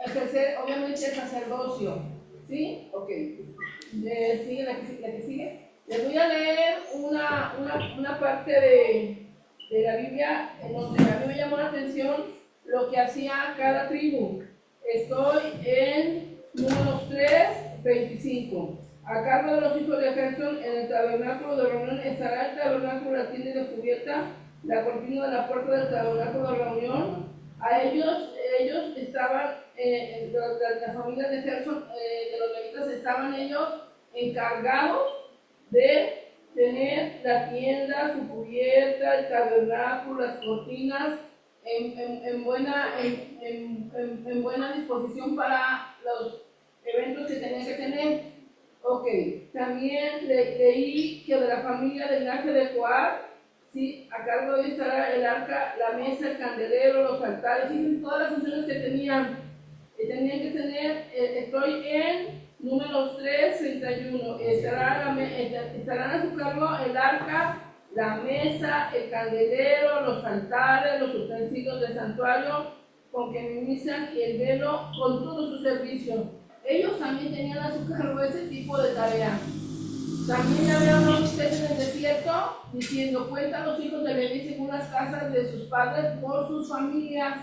ejercer, obviamente, el sacerdocio, ¿sí? Ok. Sigue la que sigue. Les voy a leer una parte de la Biblia en donde a mí me llamó la atención lo que hacía cada tribu. Estoy en Números 3:25. A cargo de los hijos de Gerson, en el tabernáculo de reunión estará el tabernáculo, la tienda de cubierta, la cortina de la puerta del tabernáculo de reunión. A ellos estaban, las familias de Gerson, de los levitas, estaban ellos encargados de tener la tienda, su cubierta, el tabernáculo, las cortinas en buena disposición para los eventos que tenían que tener. Ok, también leí que de la familia del linaje de Coat, sí, a cargo de estará el arca, la mesa, el candelero, los altares, y todas las funciones que tenían que tener. Estoy en Números 3:31. Estarán a su cargo el arca, la mesa, el candelero, los altares, los utensilios del santuario con que ministran y el velo con todo su servicio. Ellos también tenían a su cargo ese tipo de tarea. También había Moisés en el desierto diciendo: cuenta a los hijos de Leví según las casas de sus padres por sus familias.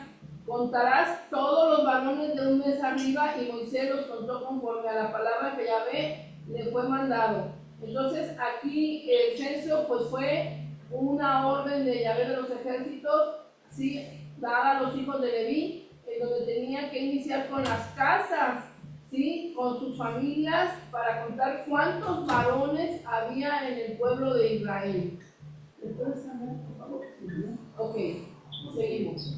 Contarás todos los varones de un mes arriba, y Moisés los contó conforme a la palabra que Yahvé le fue mandado. Entonces aquí el censo pues fue una orden de Yahvé de los ejércitos, ¿sí?, dada a los hijos de Leví, en donde tenían que iniciar con las casas, ¿sí?, con sus familias, para contar cuántos varones había en el pueblo de Israel. ¿Puedes hablar, por favor? Ok, seguimos.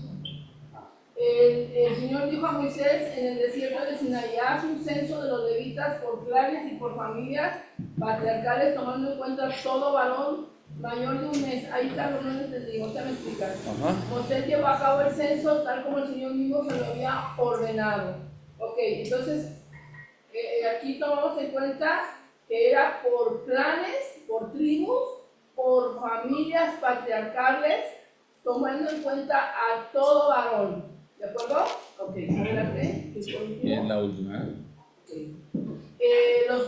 El Señor dijo a Moisés en el desierto de Sinaí: haz un censo de los levitas por clanes y por familias patriarcales, tomando en cuenta todo varón mayor de un mes. Ahí está, no entendí, no te me explicas. Moisés llevó a cabo el censo tal como el Señor mismo se lo había ordenado. Ok, entonces aquí tomamos en cuenta que era por clanes, por tribus, por familias patriarcales, tomando en cuenta a todo varón. ¿De acuerdo? Ok, adelante. Y en la última. Okay. Los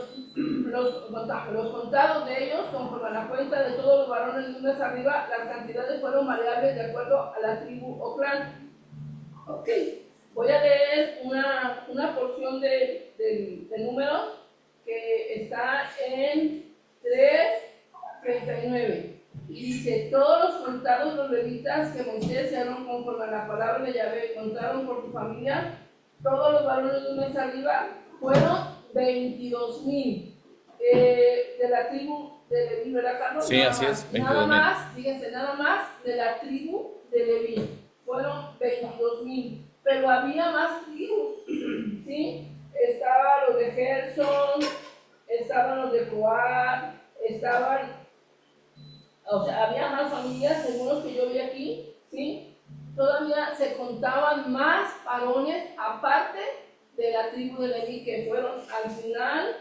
contados de ellos, conforme a la cuenta de todos los varones de un mes arriba, las cantidades fueron variables de acuerdo a la tribu o clan. Ok, voy a leer una porción de números que está en 3:39. Y dice: todos los contados los levitas que Moisés y Aarón, conforme a la palabra de Yahvé, contaron por su familia, todos los varones de un mes arriba, fueron 22,000. De la tribu de Leví, ¿verdad, Carlos? Sí, así es, 22,000. Nada más, fíjense, nada más de la tribu de Leví fueron 22,000. Pero había más tribus, ¿sí? Estaban los de Gerson, estaban los de Coat, estaban o sea, había más familias, según los que yo vi aquí, ¿sí? Todavía se contaban más varones aparte de la tribu de Leví, que fueron al final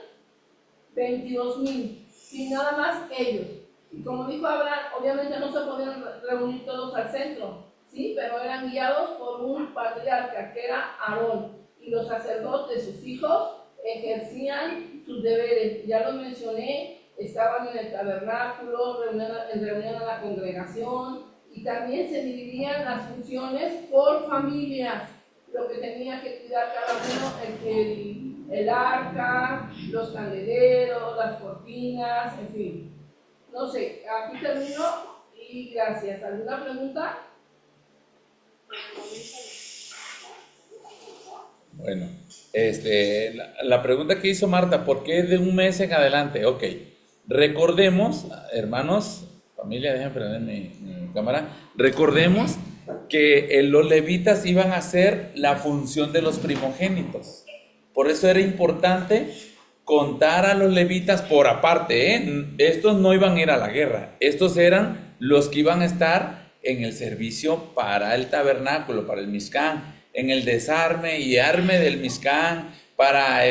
22,000, sin nada más ellos. Y como dijo Abraham, obviamente no se podían reunir todos al centro, ¿sí? Pero eran guiados por un patriarca que era Aarón. Y los sacerdotes, sus hijos, ejercían sus deberes. Ya lo mencioné, estaban en el tabernáculo, reunían a la congregación, y también se dividían las funciones por familias, lo que tenía que cuidar cada uno, el arca, los candeleros, las cortinas, en fin. No sé, aquí termino y gracias. ¿Alguna pregunta? Bueno, la pregunta que hizo Marta, ¿por qué de un mes en adelante? Ok, recordemos, hermanos, familia, déjenme prender mi cámara, recordemos que los levitas iban a hacer la función de los primogénitos. Por eso era importante contar a los levitas por aparte, ¿eh? Estos no iban a ir a la guerra, estos eran los que iban a estar en el servicio para el tabernáculo, para el Mizcán, en el desarme y arme del Mizcán, para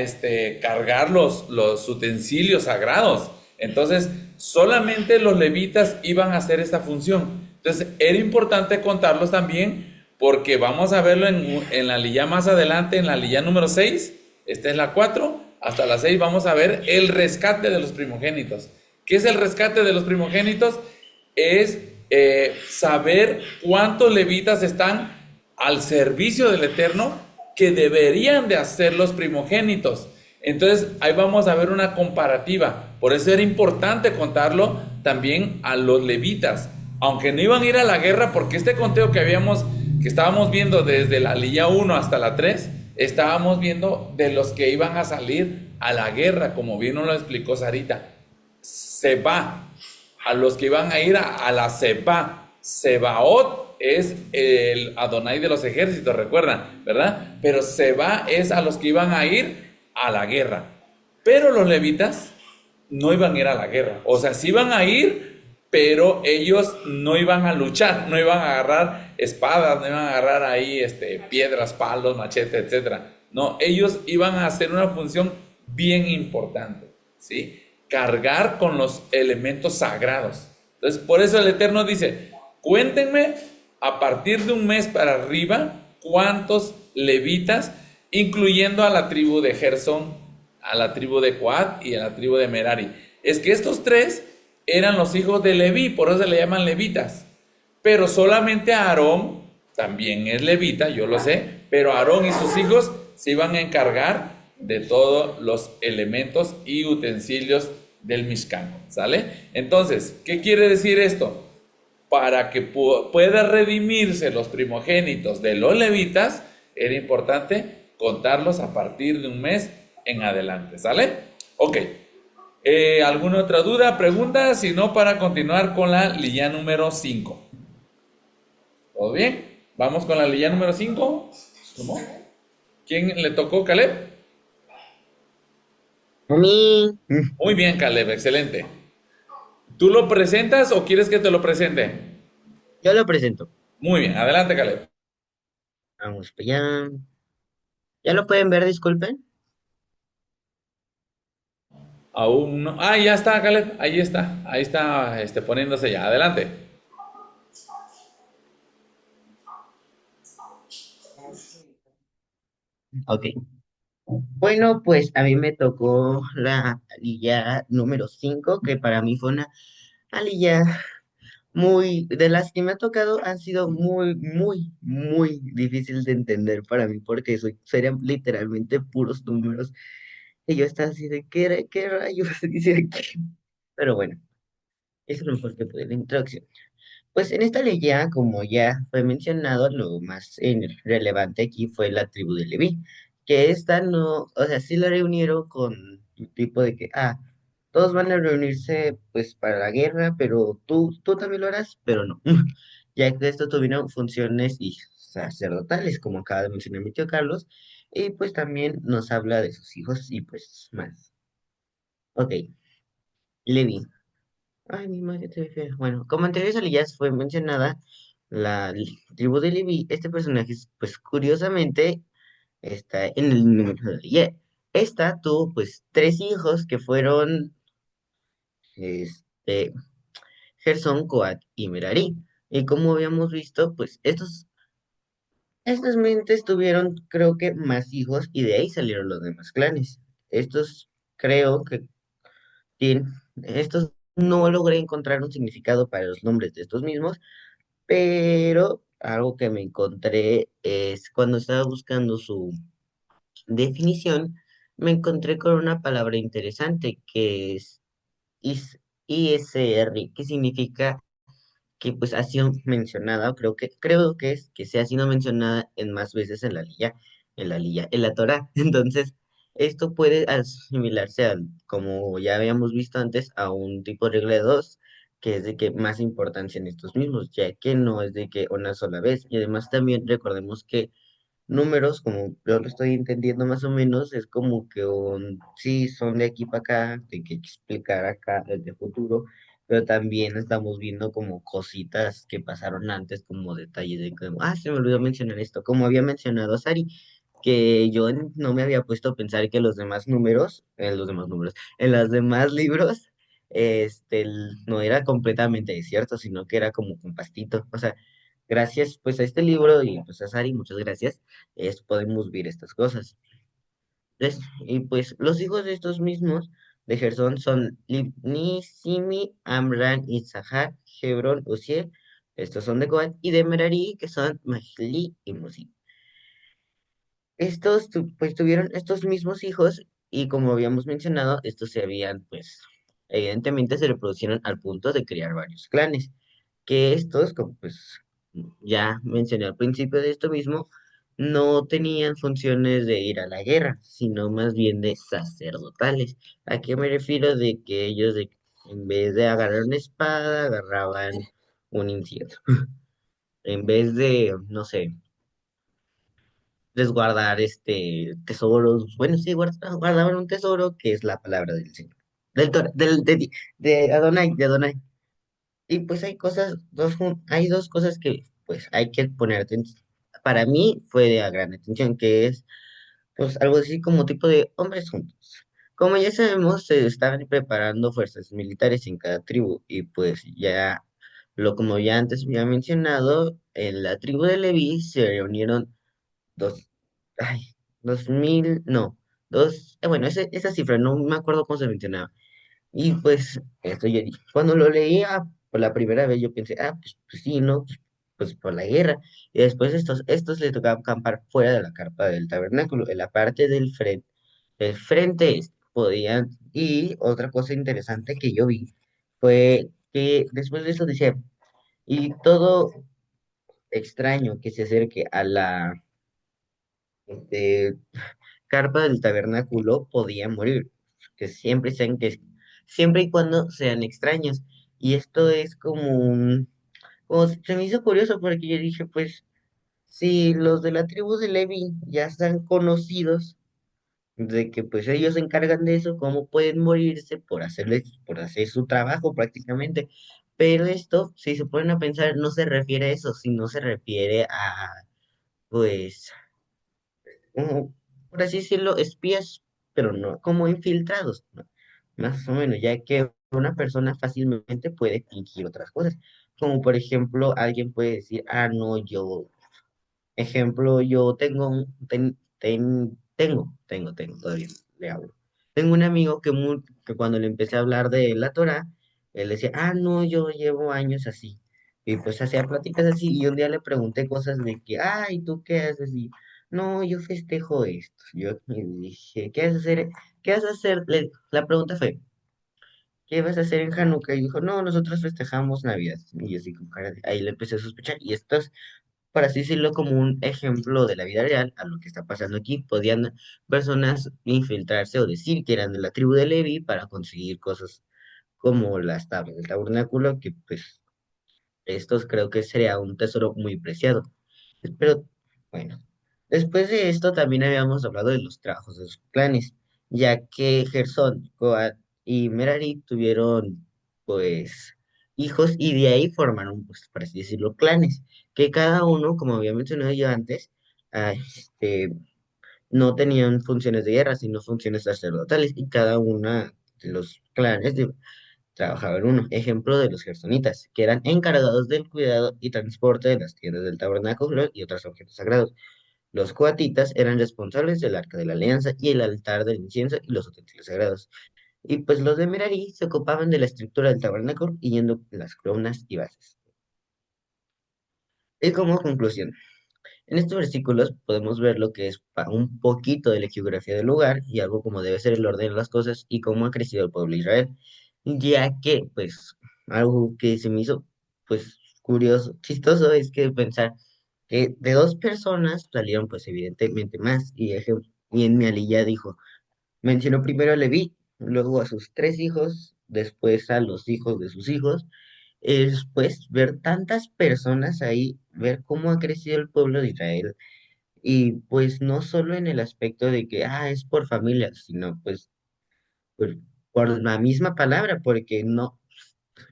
cargar los utensilios sagrados. Entonces, solamente los levitas iban a hacer esta función. Entonces, era importante contarlos también, porque vamos a verlo en la lilla más adelante, en la lilla número 6. Esta es la 4, hasta la 6 vamos a ver el rescate de los primogénitos. ¿Qué es el rescate de los primogénitos? Es saber cuántos levitas están al servicio del Eterno que deberían de hacer los primogénitos. Entonces ahí vamos a ver una comparativa. Por eso era importante contarlo también a los levitas, aunque no iban a ir a la guerra, porque este conteo que estábamos viendo desde la lilla 1 hasta la 3, estábamos viendo de los que iban a salir a la guerra, como bien nos lo explicó Sarita. Seba, a los que iban a ir a la Seba. Sebaot es el Adonai de los ejércitos, recuerdan, ¿verdad? Pero Seba es a los que iban a ir a la guerra. Pero los levitas no iban a ir a la guerra. O sea, sí iban a ir, pero ellos no iban a luchar, no iban a agarrar espadas, no iban a agarrar ahí piedras, palos, machetes, etcétera. No, ellos iban a hacer una función bien importante, ¿sí? Cargar con los elementos sagrados. Entonces, por eso el Eterno dice, cuéntenme a partir de un mes para arriba cuántos levitas, incluyendo a la tribu de Gersón, a la tribu de Coat y a la tribu de Merari. Es que estos tres eran los hijos de Leví, por eso se le llaman levitas. Pero solamente Aarón, también es levita, yo lo sé, pero Aarón y sus hijos se iban a encargar de todos los elementos y utensilios del Mishkan, ¿sale? Entonces, ¿qué quiere decir esto? Para que pueda redimirse los primogénitos de los levitas, era importante contarlos a partir de un mes en adelante, ¿sale? Ok. ¿Alguna otra duda, pregunta? Si no, para continuar con la lilla número 5. ¿Todo bien? Vamos con la lilla número 5. ¿Cómo? ¿Quién le tocó, Caleb? A mí. Muy bien, Caleb, excelente. ¿Tú lo presentas o quieres que te lo presente? Yo lo presento. Muy bien, adelante, Caleb. Vamos para allá. ¿Ya lo pueden ver, disculpen? Aún no. Ah, ya está, Caleb. Ahí está. Ahí está, poniéndose ya. Adelante. Ok. Bueno, pues a mí me tocó la aliyah número 5, que para mí fue una aliyah de las que me ha tocado, han sido muy, muy, muy difícil de entender para mí, porque serían literalmente puros números. Y yo estaba así de, ¿qué rayos dice aquí? Pero bueno, eso es lo mejor que pude la introducción. Pues en esta ley ya, como ya fue mencionado, lo más relevante aquí fue la tribu de Leví, que esta no, o sea, sí la reunieron con un tipo de que, todos van a reunirse pues para la guerra, pero tú también lo harás, pero no, ya que esto tuvieron funciones y sacerdotales, como acaba de mencionar mi tío Carlos, y pues también nos habla de sus hijos y pues más. Ok, Leví. Ay, mi madre te refiere. Bueno, como anteriores aliyas fue mencionada, tribu de Levi, este personaje, pues curiosamente, está en el número de Aliyah. Esta tuvo pues tres hijos que fueron este, Gersón, Coat y Merari. Y como habíamos visto, pues estos mentes tuvieron creo que más hijos y de ahí salieron los demás clanes. Estos creo que estos no logré encontrar un significado para los nombres de estos mismos, pero algo que me encontré es cuando estaba buscando su definición, me encontré con una palabra interesante que es ISR, que significa que pues ha sido mencionada, o creo que es que se ha sido mencionada en más veces en la Torá. Entonces, esto puede asimilarse al, como ya habíamos visto antes, a un tipo de regla de dos, que es de que más importancia en estos mismos, ya que no es de que una sola vez. Y además también recordemos que números, como yo lo estoy entendiendo más o menos, es como que sí, son de aquí para acá, de que explicar acá desde futuro, pero también estamos viendo como cositas que pasaron antes, como detalles de que, se me olvidó mencionar esto, como había mencionado Sari, que yo no me había puesto a pensar que los demás números, en los demás libros, no era completamente cierto, sino que era como un pastito, o sea, gracias pues a este libro y pues a Sari, muchas gracias, podemos ver estas cosas. Y pues los hijos de estos mismos de Gersón son Libni, Simi, Amran, Isahar, Hebrón, Uziel, estos son de Goat, y de Merari, que son Mahli y Musi. Pues tuvieron estos mismos hijos y como habíamos mencionado, estos se habían pues evidentemente se reproducieron al punto de crear varios clanes, que estos, como pues ya mencioné al principio de esto mismo, no tenían funciones de ir a la guerra, sino más bien de sacerdotales. ¿A qué me refiero? De que ellos en vez de agarrar una espada, agarraban un incienso. En vez de, no sé, resguardar tesoros, bueno, sí, guardaban un tesoro que es la palabra del Señor, de Adonai, de Adonai. Y pues hay dos cosas que pues hay que poner atención. Para mí fue de gran atención, que es pues algo así como tipo de hombres juntos. Como ya sabemos, se estaban preparando fuerzas militares en cada tribu y pues como ya antes había mencionado, en la tribu de Leví se reunieron dos, ay, 2000, no, bueno, esa cifra, no me acuerdo cómo se mencionaba. Y pues, esto yo cuando lo leía por la primera vez, yo pensé, pues sí, ¿no? Pues por la guerra. Y después estos les tocaba acampar fuera de la carpa del tabernáculo, en la parte del frente podían, y otra cosa interesante que yo vi fue que después de eso decía, y todo extraño que se acerque a la, este, carpa del tabernáculo podía morir, siempre y cuando sean extraños. Y esto es se me hizo curioso porque yo dije, pues, si los de la tribu de Levi ya están conocidos de que pues ellos se encargan de eso, ¿cómo pueden morirse por hacer su trabajo prácticamente? Pero esto, si se ponen a pensar, no se refiere a eso, sino se refiere a, pues, por así decirlo, espías, pero no como infiltrados, ¿no? Más o menos, ya que una persona fácilmente puede fingir otras cosas, como por ejemplo, alguien puede decir, no, yo tengo, todavía le hablo. Tengo un amigo que cuando le empecé a hablar de la Torah, él decía, no, yo llevo años así. Y pues hacía pláticas así, y un día le pregunté cosas de que, ¿y tú qué haces? Y, no, yo festejo esto. Yo le dije, ¿qué vas a hacer? ¿Qué vas a hacer? La pregunta fue, ¿qué vas a hacer en Hanukkah? Y dijo, no, nosotros festejamos Navidad. Y yo así con cara ahí le empecé a sospechar. Y esto es, por así decirlo, como un ejemplo de la vida real a lo que está pasando aquí. Podían personas infiltrarse o decir que eran de la tribu de Levi para conseguir cosas como las tablas del tabernáculo, que pues estos creo que sería un tesoro muy preciado. Pero bueno, después de esto también habíamos hablado de los trabajos de sus clanes, ya que Gersón, Coat y Merari tuvieron. pues, hijos y de ahí formaron, pues, por así decirlo, clanes, que cada uno, como había mencionado yo antes, ah, no tenían funciones de guerra, sino funciones sacerdotales, y cada una de los clanes trabajaba en uno. Ejemplo de los gersonitas, que eran encargados del cuidado y transporte de las tiendas del tabernáculo y otros objetos sagrados. Los coatitas eran responsables del arca de la alianza y el altar del incienso y los utensilios sagrados. Y pues los de Merari se ocupaban de la estructura del tabernáculo y yendo las columnas y bases. Y como conclusión, en estos versículos podemos ver lo que es un poquito de la geografía del lugar y algo como debe ser el orden de las cosas y cómo ha crecido el pueblo de Israel, ya que pues algo que se me hizo pues curioso, chistoso es que pensar que de dos personas salieron pues evidentemente más y en mi aliyah dijo, mencionó primero a Leví, luego a sus tres hijos, después a los hijos de sus hijos. Después ver tantas personas ahí, ver cómo ha crecido el pueblo de Israel, y pues no solo en el aspecto de que, es por familia, sino pues por la misma palabra, porque no,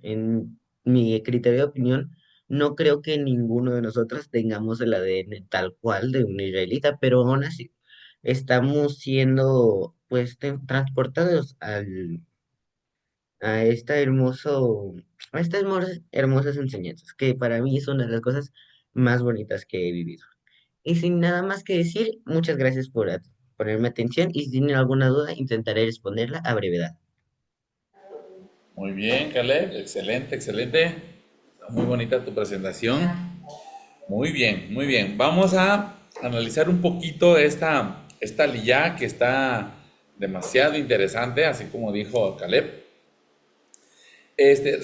en mi criterio de opinión, no creo que ninguno de nosotros tengamos el ADN tal cual de un israelita, pero aún así estamos siendo pues transportados a esta hermoso, a estas hermosas enseñanzas, que para mí es una de las cosas más bonitas que he vivido. Y sin nada más que decir, muchas gracias por ponerme atención y si tienen alguna duda intentaré responderla a brevedad. Muy bien, Caleb, excelente, excelente. Está muy bonita tu presentación. Muy bien, muy bien. Vamos a analizar un poquito esta liyá que está demasiado interesante, así como dijo Caleb.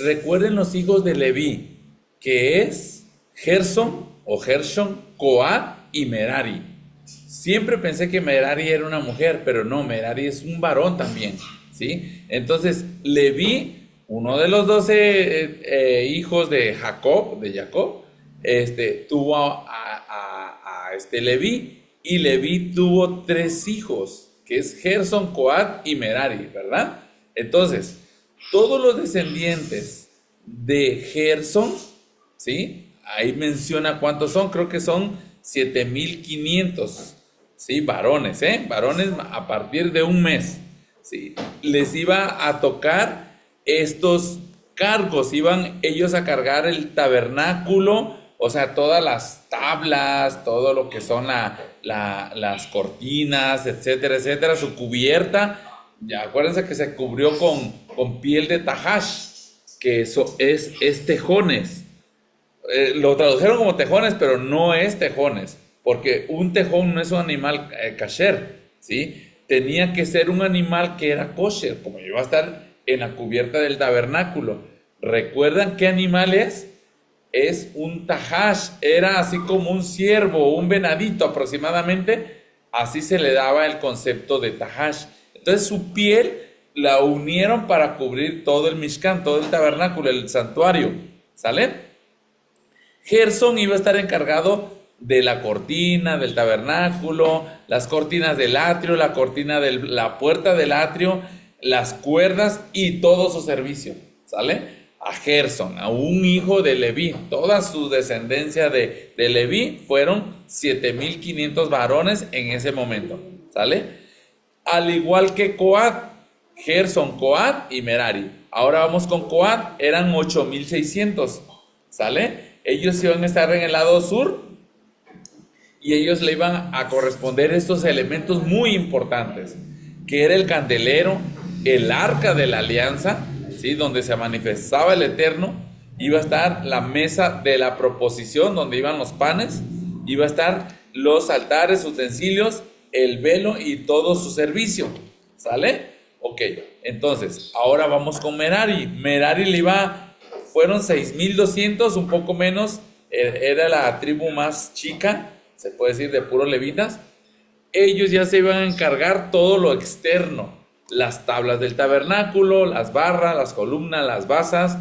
Recuerden los hijos de Leví, que es Gerson o Gershon, Coat y Merari. Siempre pensé que Merari era una mujer, pero no, Merari es un varón también, ¿sí? Entonces, Leví, uno de los 12 hijos de Jacob, tuvo a este Leví, y Leví tuvo tres hijos, que es Gerson, Coat y Merari, ¿verdad? Entonces, todos los descendientes de Gerson, ¿sí? Ahí menciona cuántos son, creo que son 7,500, ¿sí? Varones, varones a partir de un mes, ¿sí? Les iba a tocar estos cargos, iban ellos a cargar el tabernáculo, o sea, todas las tablas, todo lo que son las cortinas, etcétera, etcétera, su cubierta. Ya acuérdense que se cubrió con piel de tajash, que eso es tejones. Lo tradujeron como tejones, pero no es tejones, porque un tejón no es un animal kasher, ¿sí? Tenía que ser un animal que era kosher, como iba a estar en la cubierta del tabernáculo. ¿Recuerdan qué animal es? Es un tajash, era así como un ciervo, un venadito aproximadamente, así se le daba el concepto de tajash. Entonces su piel la unieron para cubrir todo el Mishkan, todo el tabernáculo, el santuario, ¿sale? Gerson iba a estar encargado de la cortina, del tabernáculo, las cortinas del atrio, la cortina de la puerta del atrio, las cuerdas y todo su servicio, ¿sale? A Gerson, a un hijo de Leví, toda su descendencia de Leví fueron 7,500 varones en ese momento, ¿sale? Al igual que Coat, Gerson, Coat y Merari. Ahora vamos con Coat, eran 8,600, ¿sale? Ellos iban a estar en el lado sur y ellos le iban a corresponder estos elementos muy importantes, que era el candelero, el arca de la alianza, ¿sí? Donde se manifestaba el Eterno, iba a estar la mesa de la proposición, donde iban los panes, iba a estar los altares, utensilios, el velo y todo su servicio, ¿sale? Ok, entonces, ahora vamos con Merari. Merari fueron 6,200, un poco menos, era la tribu más chica, se puede decir, de puros levitas. Ellos ya se iban a encargar todo lo externo, las tablas del tabernáculo, las barras, las columnas, las basas,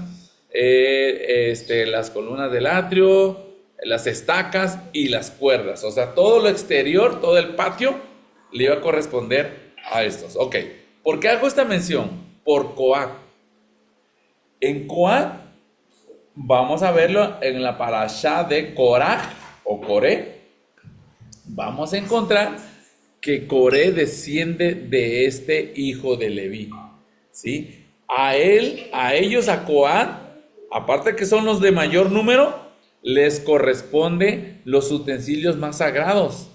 las columnas del atrio, las estacas y las cuerdas. O sea, todo lo exterior, todo el patio le iba a corresponder a estos. Ok, ¿por qué hago esta mención? Por Coat. En Coat, vamos a verlo en la parashá de Coraj o Coré. Vamos a encontrar que Coré desciende de este hijo de Leví, ¿sí? A ellos, a Coat, aparte que son los de mayor número, les corresponde los utensilios más sagrados.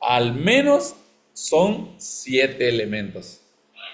Al menos son 7 elementos.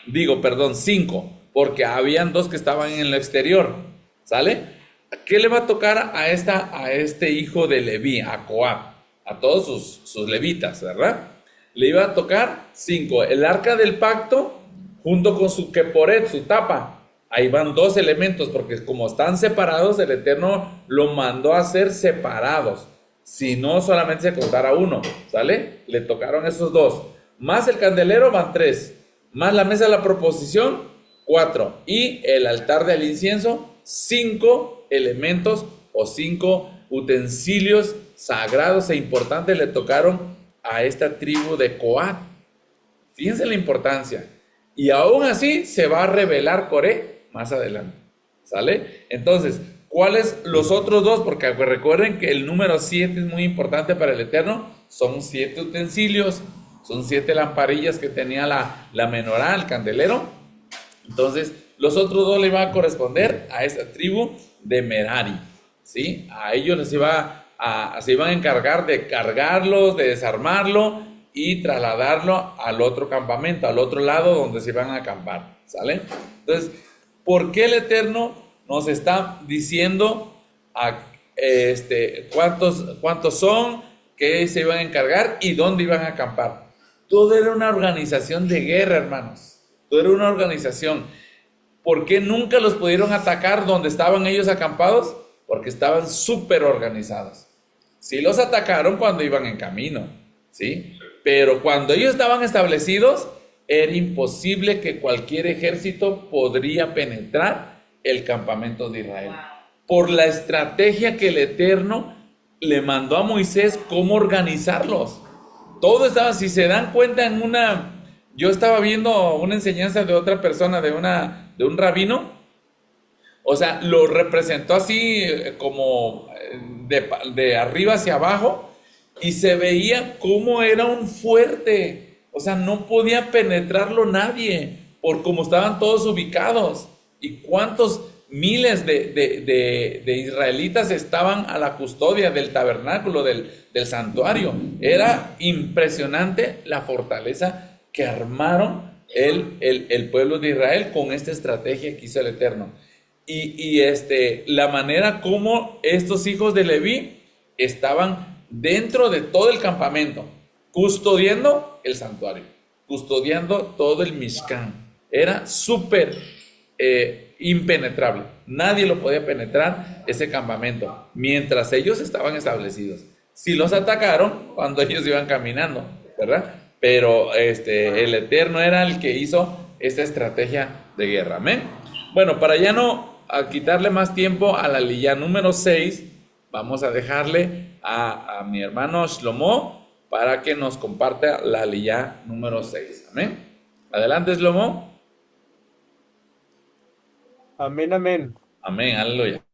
Digo, perdón, 5, porque habían 2 que estaban en el exterior, ¿sale? ¿Qué le va a tocar a este hijo de Leví, a Coat? A todos sus levitas, ¿verdad? Le iba a tocar 5. El arca del pacto, junto con su keporet, su tapa. Ahí van 2 elementos, porque como están separados, el Eterno lo mandó a ser separados. Si no, solamente se contara 1, ¿sale? Le tocaron esos 2. Más el candelero van 3. Más la mesa de la proposición, 4. Y el altar del incienso, 5 elementos o 5 utensilios sagrados e importantes le tocaron a esta tribu de Coat. Fíjense la importancia. Y aún así se va a revelar Coré más adelante. ¿Sale? Entonces, ¿cuáles los otros 2? Porque recuerden que el número 7 es muy importante para el Eterno. Son 7 utensilios, son 7 lamparillas que tenía la menorá, el candelero. Entonces, los otros 2 le iban a corresponder a esta tribu de Merari, ¿sí? A ellos se iban a encargar de cargarlos, de desarmarlo y trasladarlo al otro campamento, al otro lado donde se iban a acampar, ¿sale? Entonces, ¿por qué el Eterno nos está diciendo cuántos son, qué se iban a encargar y dónde iban a acampar? Todo era una organización de guerra, hermanos. Todo era una organización. ¿Por qué nunca los pudieron atacar donde estaban ellos acampados? Porque estaban súper organizados. Sí los atacaron cuando iban en camino, ¿sí? Pero cuando ellos estaban establecidos, era imposible que cualquier ejército podría penetrar el campamento de Israel. Por la estrategia que el Eterno le mandó a Moisés cómo organizarlos. Todo estaba, si se dan cuenta yo estaba viendo una enseñanza de otra persona, de un rabino, o sea, lo representó así como de arriba hacia abajo y se veía cómo era un fuerte, o sea, no podía penetrarlo nadie por cómo estaban todos ubicados y cuántos miles de israelitas estaban a la custodia del tabernáculo, del santuario. Era impresionante la fortaleza que armaron el pueblo de Israel con esta estrategia que hizo el Eterno. Y la manera como estos hijos de Leví estaban dentro de todo el campamento, custodiando el santuario, custodiando todo el Mishkan. Era súper impenetrable. Nadie lo podía penetrar ese campamento mientras ellos estaban establecidos. Sí los atacaron cuando ellos iban caminando, ¿verdad? Pero el Eterno era el que hizo esta estrategia de guerra. Amén. Bueno, para ya no quitarle más tiempo a la aliyá número 6, vamos a dejarle a mi hermano Shlomo para que nos comparta la aliyá número 6. Amén. Adelante, Shlomo. Amén, amén. Amén, aleluya.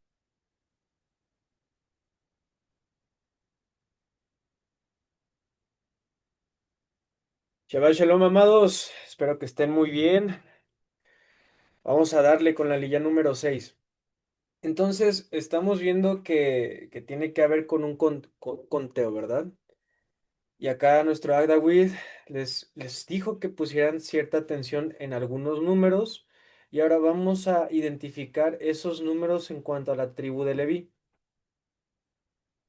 Shabbat Shalom, amados. Espero que estén muy bien. Vamos a darle con la lilla número 6. Entonces, estamos viendo que tiene que haber con un conteo, ¿verdad? Y acá nuestro Agdawid les dijo que pusieran cierta atención en algunos números. Y ahora vamos a identificar esos números en cuanto a la tribu de Leví.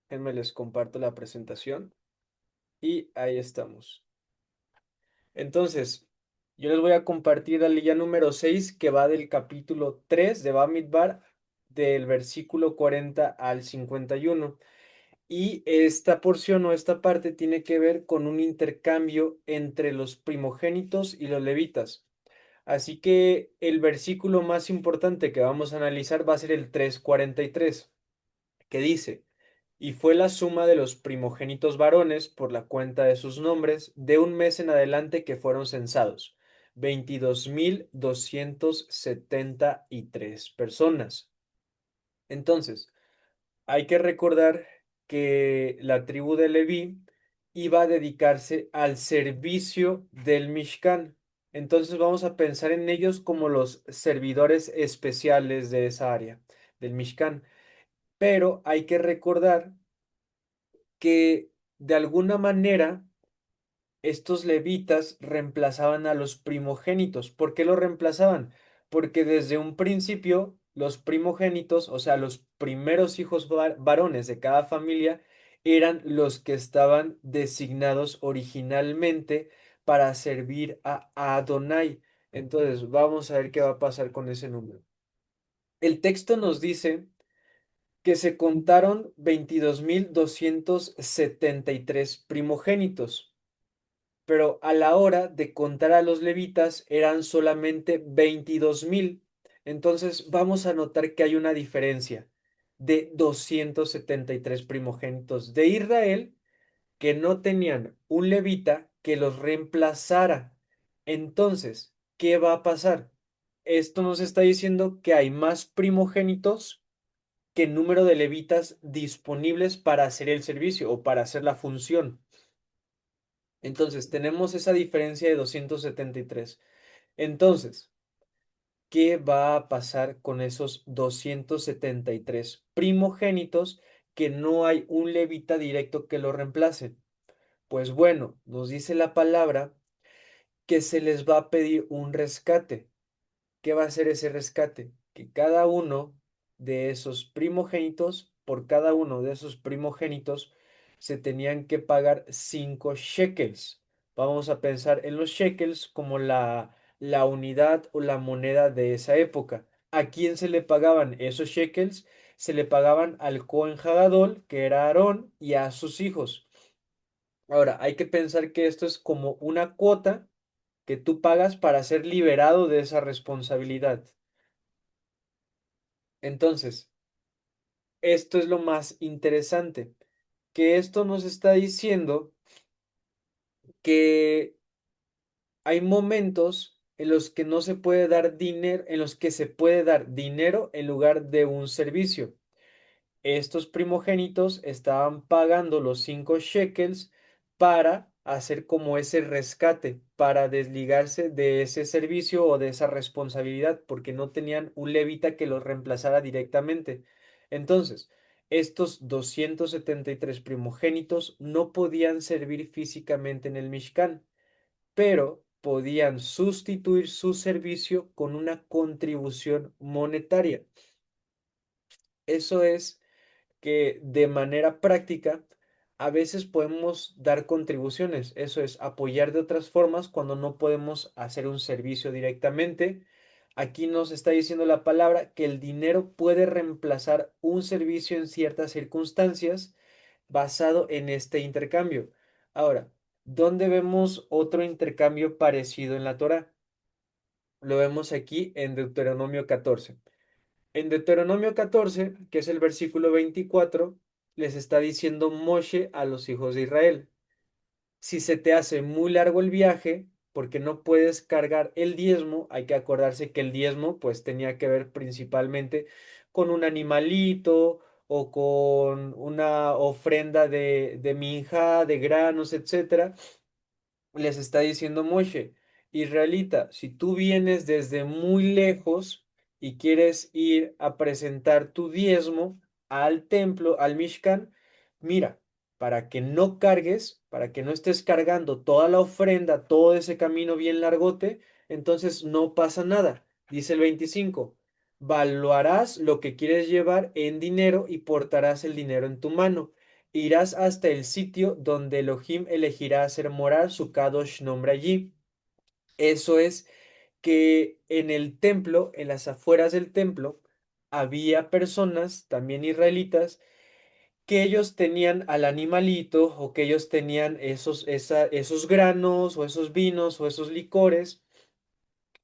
Déjenme les comparto la presentación. Y ahí estamos. Entonces, yo les voy a compartir la lilla número 6 que va del capítulo 3 de Bamidbar, del versículo 40 al 51. Y esta porción o esta parte tiene que ver con un intercambio entre los primogénitos y los levitas. Así que el versículo más importante que vamos a analizar va a ser el 3:43, que dice: y fue la suma de los primogénitos varones por la cuenta de sus nombres de un mes en adelante que fueron censados, 22,273 personas. Entonces, hay que recordar que la tribu de Leví iba a dedicarse al servicio del Mishkan. Entonces vamos a pensar en ellos como los servidores especiales de esa área, del Mishkan. Pero hay que recordar que de alguna manera estos levitas reemplazaban a los primogénitos. ¿Por qué los reemplazaban? Porque desde un principio los primogénitos, o sea, los primeros hijos varones de cada familia, eran los que estaban designados originalmente para servir a Adonai. Entonces, vamos a ver qué va a pasar con ese número. El texto nos dice que se contaron 22.273 primogénitos, pero a la hora de contar a los levitas eran solamente 22.000. Entonces vamos a notar que hay una diferencia de 273 primogénitos de Israel que no tenían un levita que los reemplazara. Entonces, ¿qué va a pasar? Esto nos está diciendo que hay más primogénitos que número de levitas disponibles para hacer el servicio o para hacer la función. Entonces, tenemos esa diferencia de 273. Entonces, ¿qué va a pasar con esos 273 primogénitos que no hay un levita directo que lo reemplace? Pues bueno, nos dice la palabra que se les va a pedir un rescate. ¿Qué va a ser ese rescate? Que cada uno de esos primogénitos, por cada uno de esos primogénitos, se tenían que pagar 5 shekels. Vamos a pensar en los shekels como la unidad o la moneda de esa época. ¿A quién se le pagaban esos shekels? Se le pagaban al Cohen Hagadol, que era Aarón, y a sus hijos. Ahora, hay que pensar que esto es como una cuota que tú pagas para ser liberado de esa responsabilidad. Entonces, esto es lo más interesante, que esto nos está diciendo que hay momentos en los que no se puede dar dinero, en los que se puede dar dinero en lugar de un servicio. Estos primogénitos estaban pagando los 5 shekels para hacer como ese rescate, para desligarse de ese servicio o de esa responsabilidad, porque no tenían un levita que los reemplazara directamente. Entonces, estos 273 primogénitos no podían servir físicamente en el Mishkan, pero podían sustituir su servicio con una contribución monetaria. Eso es que de manera práctica a veces podemos dar contribuciones, eso es apoyar de otras formas cuando no podemos hacer un servicio directamente. Aquí nos está diciendo la palabra que el dinero puede reemplazar un servicio en ciertas circunstancias basado en este intercambio. Ahora, ¿dónde vemos otro intercambio parecido en la Torá? Lo vemos aquí en Deuteronomio 14. En Deuteronomio 14, que es el versículo 24, les está diciendo Moshe a los hijos de Israel, si se te hace muy largo el viaje, porque no puedes cargar el diezmo, hay que acordarse que el diezmo pues tenía que ver principalmente con un animalito o con una ofrenda de minja, de granos, etcétera. Les está diciendo Moshe, Israelita, si tú vienes desde muy lejos y quieres ir a presentar tu diezmo al templo, al Mishkan, mira, para que no cargues, para que no estés cargando toda la ofrenda, todo ese camino bien largote, entonces no pasa nada. Dice el 25, valuarás lo que quieres llevar en dinero y portarás el dinero en tu mano. Irás hasta el sitio donde Elohim elegirá hacer morar su Kadosh nombre allí. Eso es que en el templo, en las afueras del templo, había personas, también israelitas, que ellos tenían al animalito o que ellos tenían esos granos o esos vinos o esos licores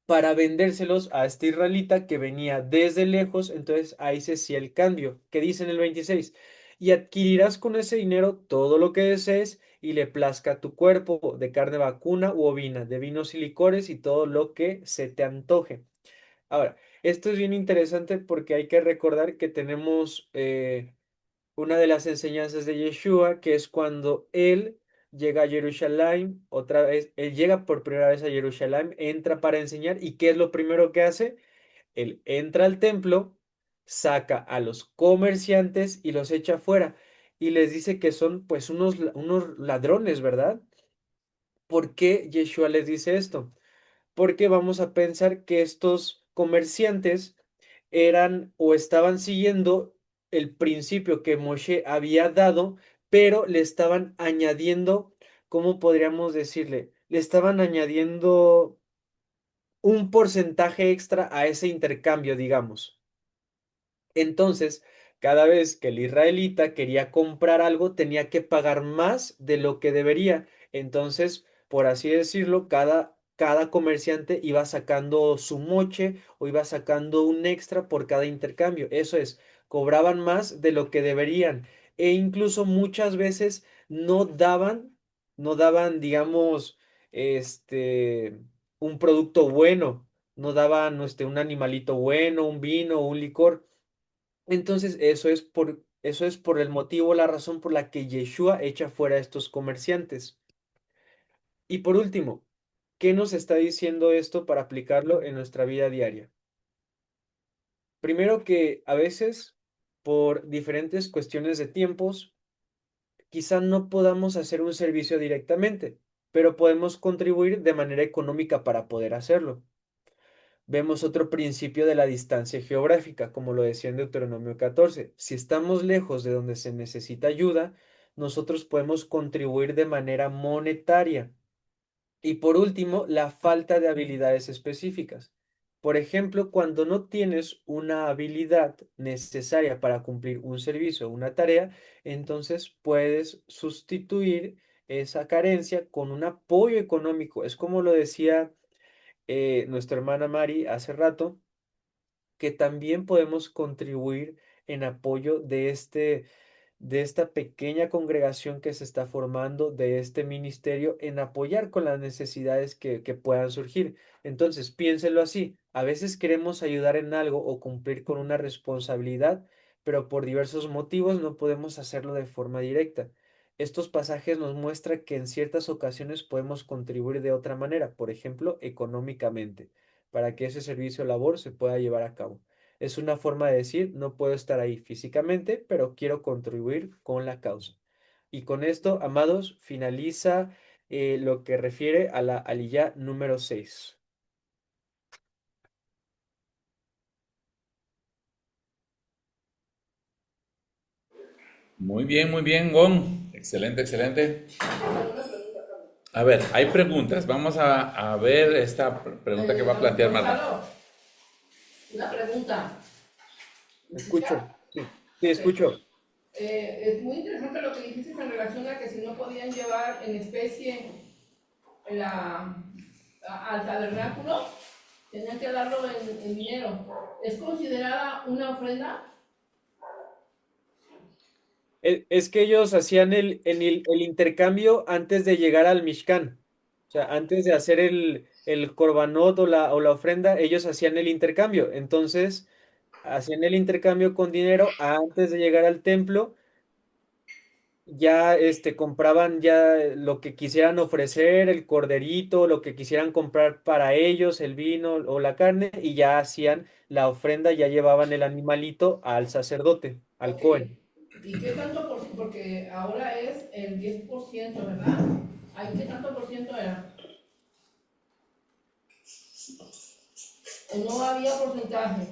para vendérselos a este israelita que venía desde lejos, entonces ahí se hacía el cambio, que dice en el 26, y adquirirás con ese dinero todo lo que desees y le plazca a tu cuerpo, de carne vacuna u ovina, de vinos y licores y todo lo que se te antoje. Ahora, Esto es bien interesante porque hay que recordar que tenemos una de las enseñanzas de Yeshua, que es cuando él llega a Jerusalén, otra vez, él llega por primera vez a Jerusalén, entra para enseñar, ¿y qué es lo primero que hace? Él entra al templo, saca a los comerciantes y los echa afuera, y les dice que son pues unos ladrones, ¿verdad? ¿Por qué Yeshua les dice esto? Porque vamos a pensar que estos comerciantes eran o estaban siguiendo el principio que Moshe había dado, pero le estaban añadiendo, ¿cómo podríamos decirle? Le estaban añadiendo un porcentaje extra a ese intercambio, digamos. Entonces, cada vez que el israelita quería comprar algo, tenía que pagar más de lo que debería. Entonces, por así decirlo, cada comerciante iba sacando su moche o iba sacando un extra por cada intercambio. Eso es, cobraban más de lo que deberían. E incluso muchas veces no daban, digamos, este, un producto bueno, no daban, un animalito bueno, un vino, un licor. Entonces, eso es por el motivo, la razón por la que Yeshua echa fuera a estos comerciantes. Y por último, ¿qué nos está diciendo esto para aplicarlo en nuestra vida diaria? Primero que a veces, por diferentes cuestiones de tiempos, quizá no podamos hacer un servicio directamente, pero podemos contribuir de manera económica para poder hacerlo. Vemos otro principio de la distancia geográfica, como lo decía en Deuteronomio 14. Si estamos lejos de donde se necesita ayuda, nosotros podemos contribuir de manera monetaria. Y por último, la falta de habilidades específicas. Por ejemplo, cuando no tienes una habilidad necesaria para cumplir un servicio o una tarea, entonces puedes sustituir esa carencia con un apoyo económico. Es como lo decía nuestra hermana Mari hace rato, que también podemos contribuir en apoyo de esta pequeña congregación que se está formando, de este ministerio, en apoyar con las necesidades que puedan surgir. Entonces, piénselo así, a veces queremos ayudar en algo o cumplir con una responsabilidad, pero por diversos motivos no podemos hacerlo de forma directa. Estos pasajes nos muestran que en ciertas ocasiones podemos contribuir de otra manera, por ejemplo, económicamente, para que ese servicio o labor se pueda llevar a cabo. Es una forma de decir, no puedo estar ahí físicamente, pero quiero contribuir con la causa. Y con esto, amados, finaliza lo que refiere a la aliyá número 6. Muy bien, Gon. Excelente, excelente. A ver, hay preguntas. Vamos a ver esta pregunta que va a plantear Marta. Gonzalo, una pregunta. ¿Me Escucho, escucha? sí, sí, Ok. escucho. Es muy interesante lo que dijiste en relación a que si no podían llevar en especie al tabernáculo, tenían que darlo en dinero. ¿Es considerada una ofrenda? Es que ellos hacían el intercambio antes de llegar al Mishkan. O sea, antes de hacer el korbanot o la ofrenda, ellos hacían el intercambio. Entonces, hacían el intercambio con dinero antes de llegar al templo. Ya compraban ya lo que quisieran ofrecer, el corderito, lo que quisieran comprar para ellos, el vino o la carne, y ya hacían la ofrenda, ya llevaban el animalito al sacerdote, al Ok. Cohen. ¿Y qué tanto por ciento? Porque ahora es el 10%, ¿verdad? ¿Ahí qué tanto por ciento era? ¿O no había porcentaje?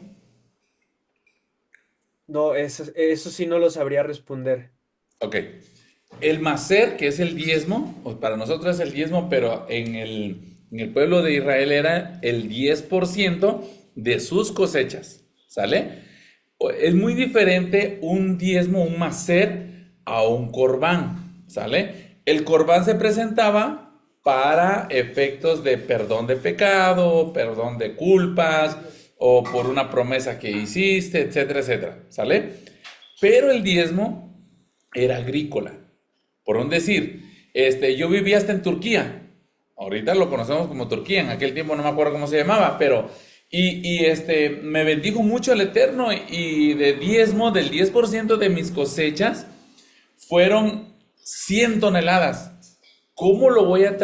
No, eso sí no lo sabría responder. Ok. El maser, que es el diezmo, o para nosotros es el diezmo, pero en el pueblo de Israel era el 10% de sus cosechas. ¿Sale? Es muy diferente un diezmo, un maser, a un corbán. ¿Sale? El corbán se presentaba para efectos de perdón de pecado, perdón de culpas, o por una promesa que hiciste, etcétera, etcétera. ¿Sale? Pero el diezmo era agrícola. Por un decir, yo vivía hasta en Turquía. Ahorita lo conocemos como Turquía. En aquel tiempo no me acuerdo cómo se llamaba, pero Me bendijo mucho el Eterno y de diezmo, del 10% de mis cosechas, fueron 100 toneladas. ¿Cómo lo voy a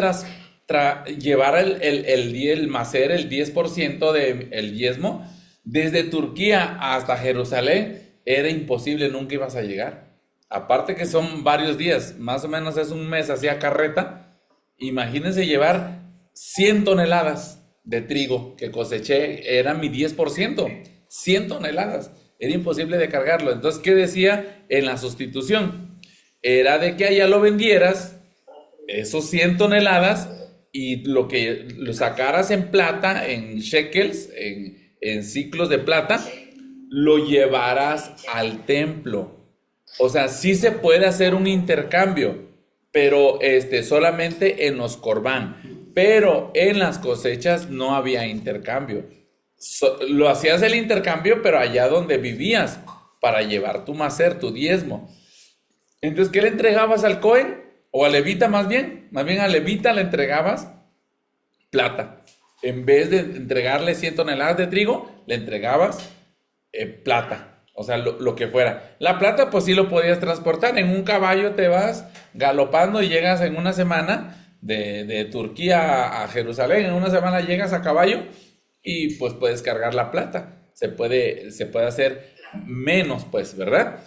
llevar el macer, el 10% del diezmo? Desde Turquía hasta Jerusalén era imposible, nunca ibas a llegar. Aparte que son varios días, más o menos es un mes hacia carreta. Imagínense llevar 100 toneladas de trigo que coseché, era mi 10%, 100 toneladas. Era imposible de cargarlo. Entonces, ¿qué decía en la sustitución? Era de que allá lo vendieras, esos 100 toneladas, y lo sacaras en plata, en shekels, en ciclos de plata, lo llevaras al templo. O sea, sí se puede hacer un intercambio, pero solamente en los corbán. Pero en las cosechas no había intercambio. Lo hacías el intercambio, pero allá donde vivías, para llevar tu macer, tu diezmo. Entonces, ¿qué le entregabas al Cohen? O al levita más bien al levita le entregabas plata. En vez de entregarle 100 toneladas de trigo, le entregabas plata. O sea, lo que fuera. La plata, pues sí lo podías transportar. En un caballo te vas galopando y llegas en una semana de Turquía a Jerusalén. En una semana llegas a caballo y pues puedes cargar la plata. Se puede hacer menos, pues, ¿verdad?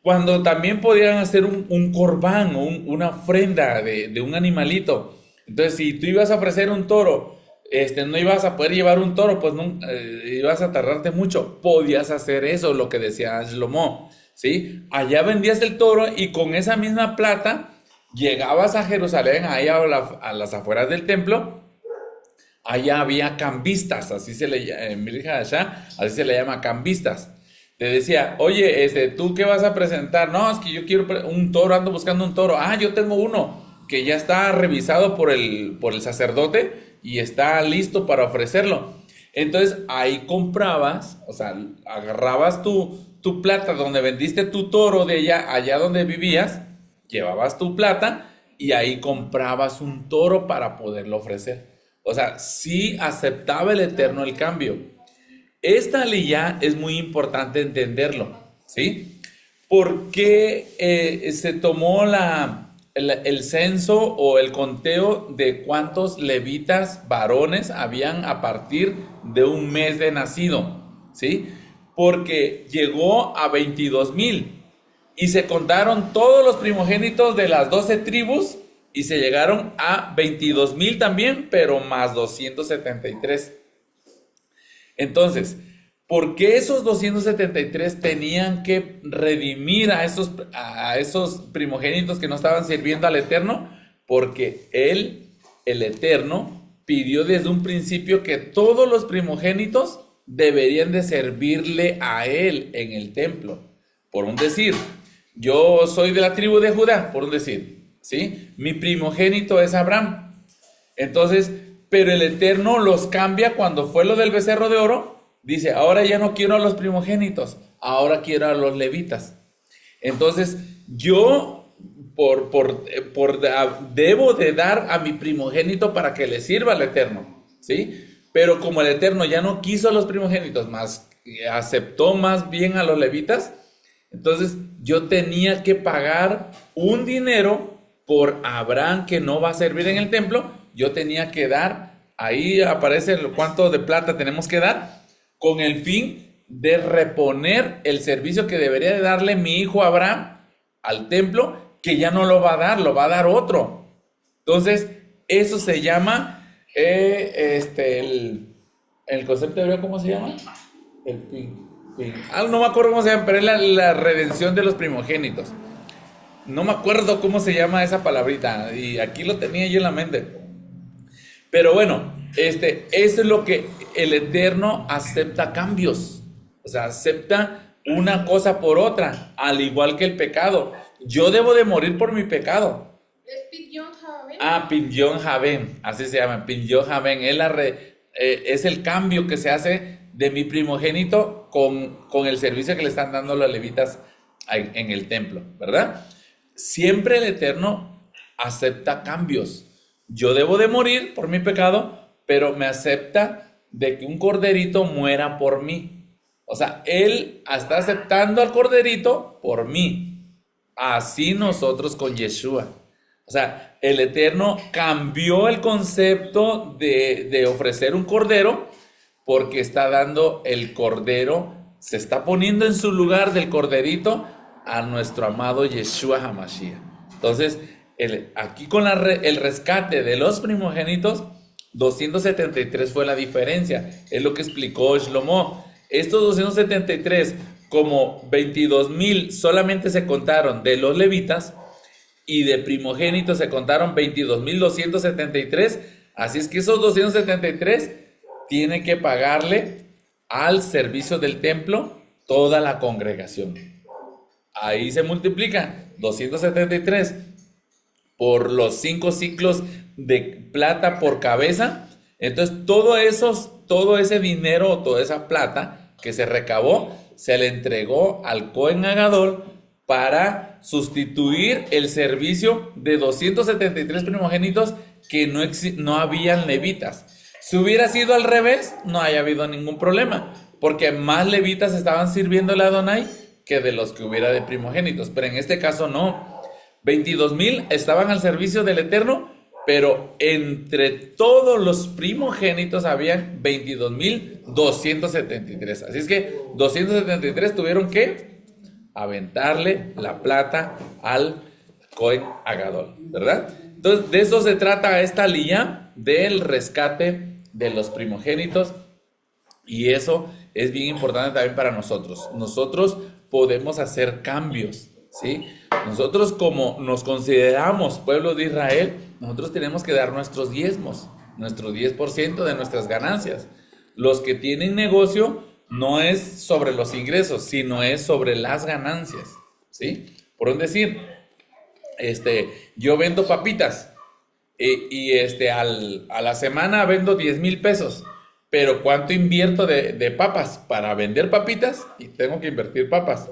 Cuando también podían hacer un corbán o una ofrenda de un animalito. Entonces, si tú ibas a ofrecer un toro, no ibas a poder llevar un toro, pues ibas a tardarte mucho. Podías hacer eso, lo que decía Shlomo, ¿sí? Allá vendías el toro y con esa misma plata llegabas a Jerusalén, ahí a las afueras del templo. Allá había cambistas, así se le llama cambistas. Te decía, oye, ¿tú qué vas a presentar? No, es que yo quiero un toro, ando buscando un toro. Ah, yo tengo uno que ya está revisado por el sacerdote y está listo para ofrecerlo. Entonces ahí comprabas, o sea, agarrabas tu plata donde vendiste tu toro de allá donde vivías, llevabas tu plata y ahí comprabas un toro para poderlo ofrecer. O sea, sí aceptaba el Eterno el cambio. Esta aliyá es muy importante entenderlo, ¿sí? Porque se tomó el censo o el conteo de cuántos levitas varones habían a partir de un mes de nacido, ¿sí? Porque llegó a 22,000 y se contaron todos los primogénitos de las 12 tribus y se llegaron a 22,000 también, pero más 273. Entonces, ¿por qué esos 273 tenían que redimir a esos primogénitos que no estaban sirviendo al Eterno? Porque el Eterno, pidió desde un principio que todos los primogénitos deberían de servirle a Él en el templo. Por un decir, yo soy de la tribu de Judá, por un decir, ¿sí? Mi primogénito es Abraham. Entonces, pero el Eterno los cambia cuando fue lo del becerro de oro. Dice, ahora ya no quiero a los primogénitos, ahora quiero a los levitas. Entonces, yo debo de dar a mi primogénito para que le sirva al Eterno, ¿sí? Pero como el Eterno ya no quiso a los primogénitos, más aceptó más bien a los levitas, entonces yo tenía que pagar un dinero por Abraham que no va a servir en el templo. Yo tenía que dar, ahí aparece cuánto de plata tenemos que dar, con el fin de reponer el servicio que debería de darle mi hijo Abraham al templo, que ya no lo va a dar, lo va a dar otro. Entonces, eso se llama, el concepto hebreo, ¿cómo se llama? No me acuerdo cómo se llama, pero es la redención de los primogénitos. No me acuerdo cómo se llama esa palabrita, y aquí lo tenía yo en la mente. Pero bueno, eso es lo que el Eterno acepta cambios. O sea, acepta una cosa por otra, al igual que el pecado. Yo debo de morir por mi pecado. ¿Es Pidyon Javen? Ah, Pidyon Javen, así se llama, Pidyon Javen. Es el cambio que se hace de mi primogénito con el servicio que le están dando los levitas en el templo, ¿verdad? Siempre el Eterno acepta cambios. Yo debo de morir por mi pecado, pero me acepta de que un corderito muera por mí. O sea, Él está aceptando al corderito por mí. Así nosotros con Yeshua. O sea, el Eterno cambió el concepto de ofrecer un cordero porque está dando el cordero, se está poniendo en su lugar del corderito a nuestro amado Yeshua HaMashiach. Entonces, aquí con el rescate de los primogénitos, 273 fue la diferencia. Es lo que explicó Shlomo. Estos 273, como 22,000 solamente se contaron de los levitas, y de primogénitos se contaron 22,273. Así es que esos 273 tienen que pagarle al servicio del templo toda la congregación. Ahí se multiplica 273 por los 5 ciclos de plata por cabeza. Entonces todo ese dinero, toda esa plata que se recabó, se le entregó al Cohen Agadol para sustituir el servicio de 273 primogénitos que no habían levitas. Si hubiera sido al revés, no haya habido ningún problema, porque más levitas estaban sirviéndole a Adonai que de los que hubiera de primogénitos. Pero en este caso no. 22,000 estaban al servicio del Eterno, pero entre todos los primogénitos habían 22,273. Así es que 273 tuvieron que aventarle la plata al Cohen Agadol, ¿verdad? Entonces, de eso se trata esta aliyá, del rescate de los primogénitos, y eso es bien importante también para nosotros. Nosotros podemos hacer cambios, ¿sí? Nosotros, como nos consideramos pueblo de Israel, nosotros tenemos que dar nuestros diezmos, nuestro 10% de nuestras ganancias. Los que tienen negocio, no es sobre los ingresos, sino es sobre las ganancias, ¿sí? Por un decir, yo vendo papitas y a la semana vendo 10,000 pesos, pero ¿cuánto invierto de papas para vender papitas? Y tengo que invertir papas.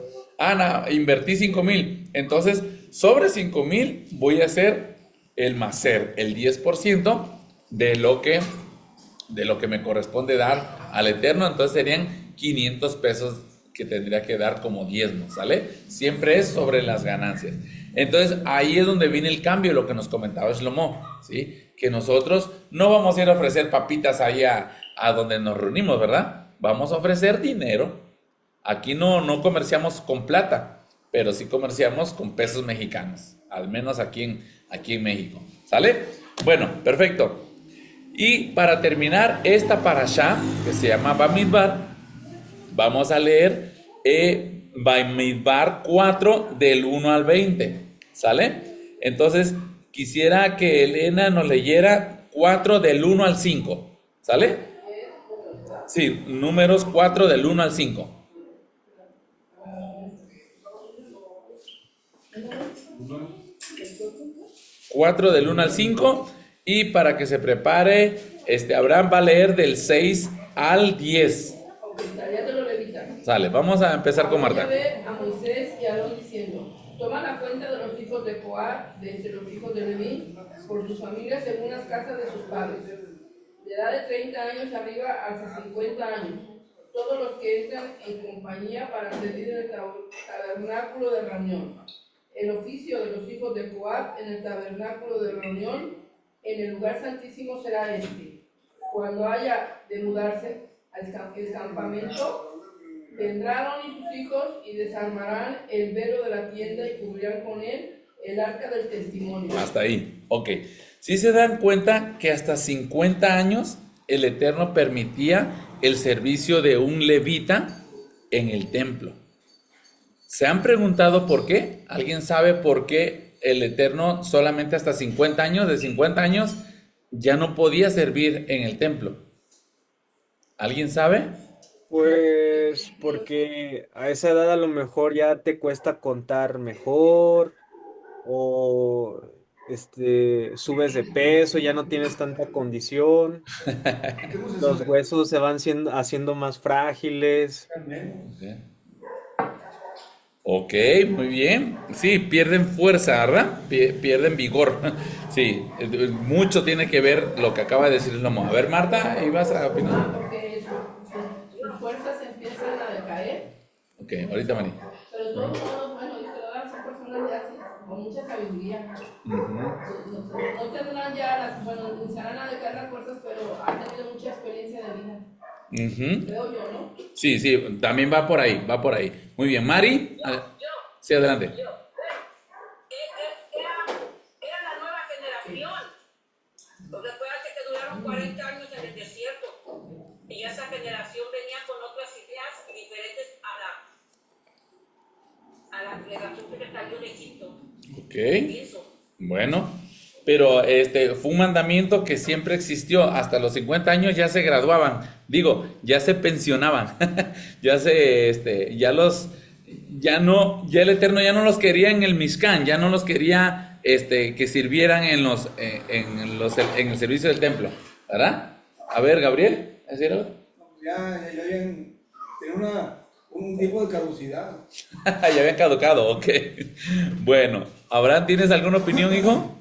Invertí 5,000, entonces sobre 5,000 voy a hacer el maser, el 10% de lo que me corresponde dar al Eterno. Entonces serían 500 pesos que tendría que dar como diezmo, ¿sale? Siempre es sobre las ganancias. Entonces ahí es donde viene el cambio, lo que nos comentaba Shlomo, ¿sí? Que nosotros no vamos a ir a ofrecer papitas ahí a donde nos reunimos, ¿verdad? Vamos a ofrecer dinero. Aquí no comerciamos con plata, pero sí comerciamos con pesos mexicanos, al menos aquí en México, ¿sale? Bueno, perfecto. Y para terminar esta parashá, que se llama Bamidbar, vamos a leer Bamidbar 4 del 1 al 20, ¿sale? Entonces, quisiera que Elena nos leyera 4 del 1 al 5, ¿sale? Sí, números 4 del 1 al 5. 4 del 1 al 5. Y para que se prepare, Abraham va a leer del 6 al 10. Sale, vamos a empezar con Marta. A Moisés y a Aarón diciendo: toma la cuenta de los hijos de Coat, de entre los hijos de Leví, por sus familias según las casas de sus padres, de edad de 30 años arriba hasta 50 años, todos los que entran en compañía para servir en el tabernáculo de reunión. El oficio de los hijos de Coat en el tabernáculo de reunión, en el lugar santísimo, será este: cuando haya de mudarse el campamento, vendrán Aarón y sus hijos y desarmarán el velo de la tienda y cubrirán con él el arca del testimonio. Hasta ahí, ok. Si se dan cuenta que hasta 50 años el Eterno permitía el servicio de un levita en el templo. ¿Se han preguntado por qué? ¿Alguien sabe por qué el Eterno solamente hasta 50 años, de 50 años, ya no podía servir en el templo? ¿Alguien sabe? Pues porque a esa edad a lo mejor ya te cuesta contar mejor, o subes de peso, ya no tienes tanta condición, los huesos se van haciendo más frágiles. Ok, muy bien. Sí, pierden fuerza, ¿verdad? Pierden vigor. Sí, mucho tiene que ver lo que acaba de decir Lomo. A ver, Marta, ¿ibas a opinar? Ok, ahorita, Mari. Pero todos somos, bueno, y todas son personas ya con mucha sabiduría. No tendrán ya, bueno, iniciarán a decaer las fuerzas, pero han tenido mucha experiencia de vida. Creo yo, ¿no? Sí, sí, también va por ahí, va por ahí. Muy bien, Mari. Sí, adelante. Era la nueva generación. Porque acuérdate que duraron 40 años en el desierto. Y esa generación venía con otras ideas diferentes a la generación que salió de Egipto. Ok. Eso. Bueno, pero fue un mandamiento que siempre existió. Hasta los 50 años ya se graduaban. Digo, ya se pensionaban. Ya el Eterno ya no los quería en el Mishkan, ya no los quería que sirvieran en el servicio del templo, ¿verdad? A ver, Gabriel, ¿es cierto? Ya habían tenido un tipo de caducidad. Ya habían caducado, ok. Bueno, Abraham, ¿tienes alguna opinión, hijo?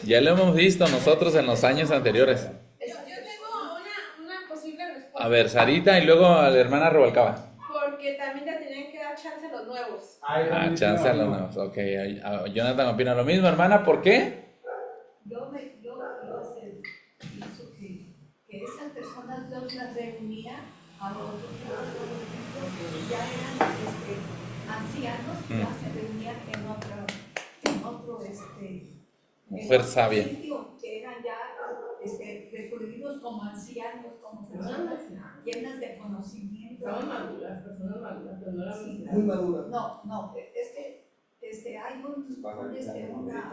Ya lo hemos visto nosotros en los años anteriores. Yo tengo una posible respuesta. A ver, Sarita y luego a la hermana Rubalcaba. Porque también le tenían que dar chance a los nuevos. Chance a los nuevos, ok. Jonathan opina lo mismo, hermana, ¿por qué? Yo pienso que esas personas Dios las reunía a los que ya eran ancianos, ya se reunían en otro Mujer sabia. sitio, que eran ya recluidos como ancianos, como personas llenas de conocimiento. Estaban maduras, personas maduras, pero no eran Muy maduras. No, hay una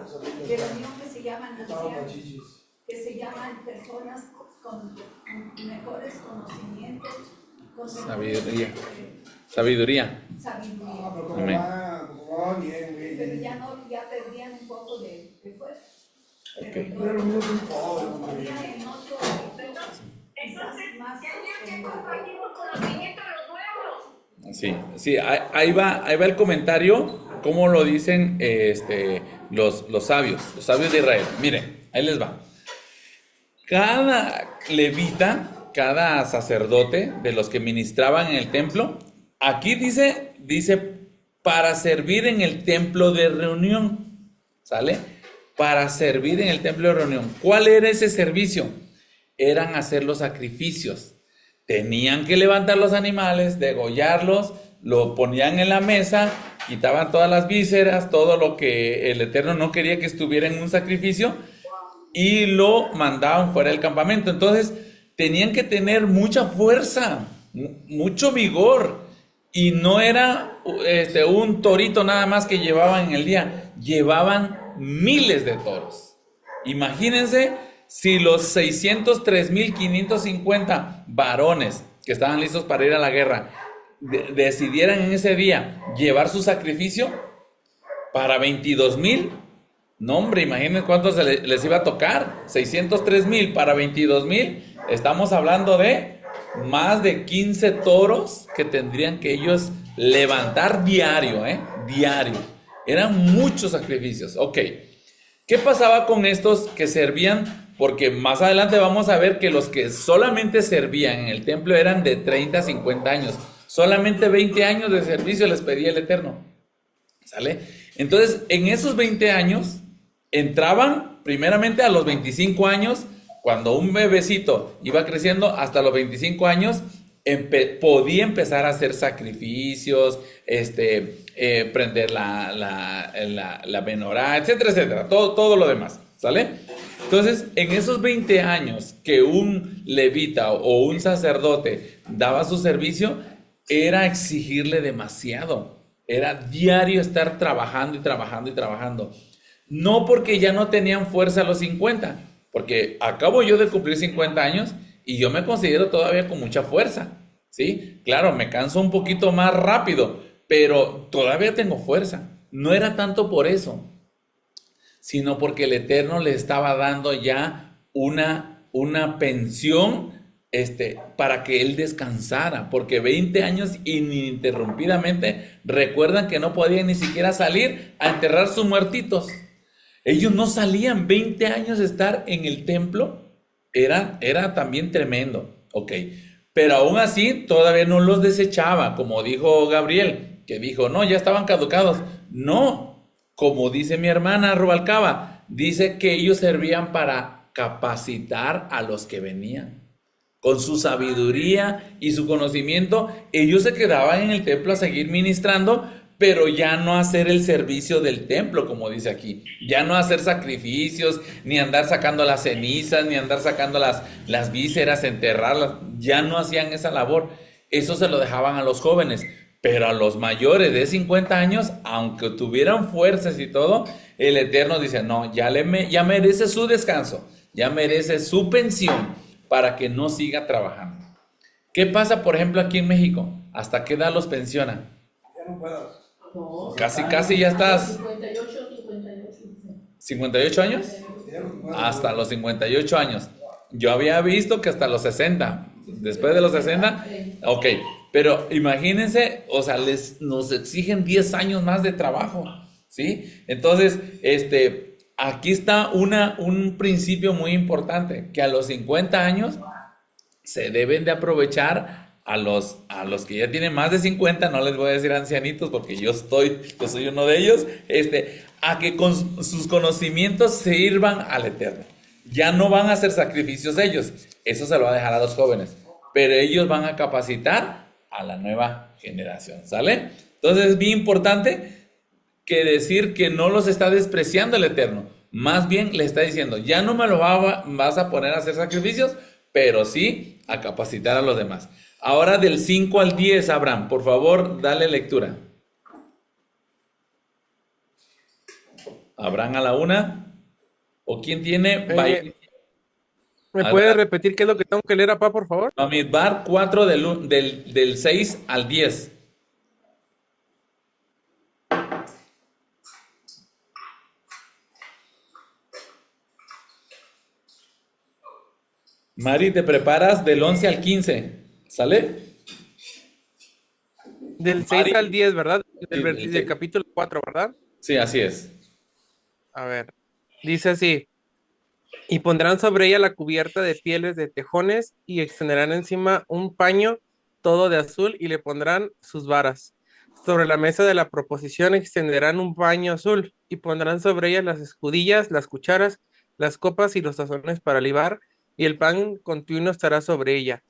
reunión que se llaman ancianos, que se llaman personas con mejores conocimientos, con Sabiduría. sabiduría. Pero como Amén. va bien, güey. Pero ya perdían un poco de fuerza. Ok. Pero lo mío es un pobre, hombre. En otro Entonces, más tenían que compartir los conocimientos de los nuevos. Sí, ahí va el comentario, como lo dicen los sabios de Israel. Miren, ahí les va. Cada levita, cada sacerdote de los que ministraban en el templo, aquí dice para servir en el templo de reunión, ¿sale? Para servir en el templo de reunión. ¿Cuál era ese servicio? Eran hacer los sacrificios. Tenían que levantar los animales, degollarlos, lo ponían en la mesa, quitaban todas las vísceras, todo lo que el Eterno no quería que estuviera en un sacrificio, y lo mandaban fuera del campamento. Entonces tenían que tener mucha fuerza, mucho vigor, y no era un torito nada más que llevaban en el día, llevaban miles de toros. Imagínense si los 603,550 varones que estaban listos para ir a la guerra decidieran en ese día llevar su sacrificio para 22,000. No, hombre, imagínense cuántos les iba a tocar. 603,000 para 22,000. Estamos hablando de más de 15 toros que tendrían que ellos levantar diario, diario. Eran muchos sacrificios. Ok. ¿Qué pasaba con estos que servían? Porque más adelante vamos a ver que los que solamente servían en el templo eran de 30 a 50 años. Solamente 20 años de servicio les pedía el Eterno. ¿Sale? Entonces, en esos 20 años, entraban primeramente a los 25 años, cuando un bebecito iba creciendo hasta los 25 años, podía empezar a hacer sacrificios, prender la menorá, etcétera, etcétera, todo lo demás, ¿sale? Entonces, en esos 20 años que un levita o un sacerdote daba su servicio, era exigirle demasiado, era diario estar trabajando y trabajando y trabajando. No porque ya no tenían fuerza a los 50, porque acabo yo de cumplir 50 años y yo me considero todavía con mucha fuerza, ¿sí? Claro, me canso un poquito más rápido, pero todavía tengo fuerza. No era tanto por eso, sino porque el Eterno le estaba dando ya una pensión para que él descansara, porque 20 años ininterrumpidamente, recuerdan que no podían ni siquiera salir a enterrar sus muertitos. Ellos no salían. 20 años estar en el templo era también tremendo. Ok, Pero aún así todavía no los desechaba, como dijo Gabriel, que dijo, no, ya estaban caducados. No, como dice mi hermana Rubalcaba, dice que ellos servían para capacitar a los que venían. Con su sabiduría y su conocimiento, ellos se quedaban en el templo a seguir ministrando, pero ya no hacer el servicio del templo, como dice aquí. Ya no hacer sacrificios, ni andar sacando las cenizas, ni andar sacando las vísceras, enterrarlas. Ya no hacían esa labor. Eso se lo dejaban a los jóvenes. Pero a los mayores de 50 años, aunque tuvieran fuerzas y todo, el Eterno dice, no, ya merece su descanso, ya merece su pensión para que no siga trabajando. ¿Qué pasa, por ejemplo, aquí en México? ¿Hasta qué edad los pensionan? Ya no puedo. No, Casi ya estás. 58. 58 años. Hasta los 58 años. Yo había visto que hasta los 60. Después de los 60, ok. Pero imagínense, o sea, nos exigen 10 años más de trabajo, ¿sí? Entonces, aquí está un principio muy importante, que a los 50 años se deben de aprovechar a los que ya tienen más de 50, no les voy a decir ancianitos porque yo soy uno de ellos, a que con sus conocimientos sirvan al Eterno. Ya no van a hacer sacrificios ellos, eso se lo va a dejar a los jóvenes, pero ellos van a capacitar a la nueva generación, ¿sale? Entonces es bien importante que decir que no los está despreciando el Eterno, más bien le está diciendo, ya no me lo vas a poner a hacer sacrificios, pero sí a capacitar a los demás. Ahora del 5 al 10, Abraham, por favor, dale lectura. Abraham a la 1. ¿O quién tiene? ¿Me puedes repetir qué es lo que tengo que leer, papá, por favor? Bamidbar 4 del 6 al 10. Mari, ¿te preparas del 11 al 15? ¿Sale? Del 6 Mari. al 10, ¿verdad? Sí, Del capítulo 4, ¿verdad? Sí, así es. A ver, dice así, y pondrán sobre ella la cubierta de pieles de tejones y extenderán encima un paño todo de azul y le pondrán sus varas. Sobre la mesa de la proposición extenderán un paño azul y pondrán sobre ella las escudillas, las cucharas, las copas y los tazones para libar, y el pan continuo estará sobre ella.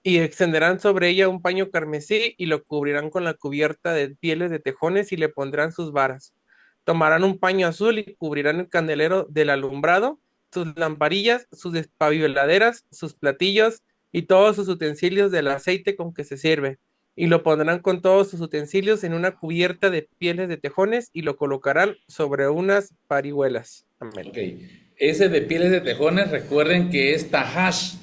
Y extenderán sobre ella un paño carmesí y lo cubrirán con la cubierta de pieles de tejones y le pondrán sus varas. Tomarán un paño azul y cubrirán el candelero del alumbrado, sus lamparillas, sus despabeladeras, sus platillos y todos sus utensilios del aceite con que se sirve. Y lo pondrán con todos sus utensilios en una cubierta de pieles de tejones y lo colocarán sobre unas parihuelas. Amén. Ok. Ese de pieles de tejones, recuerden que es tahash.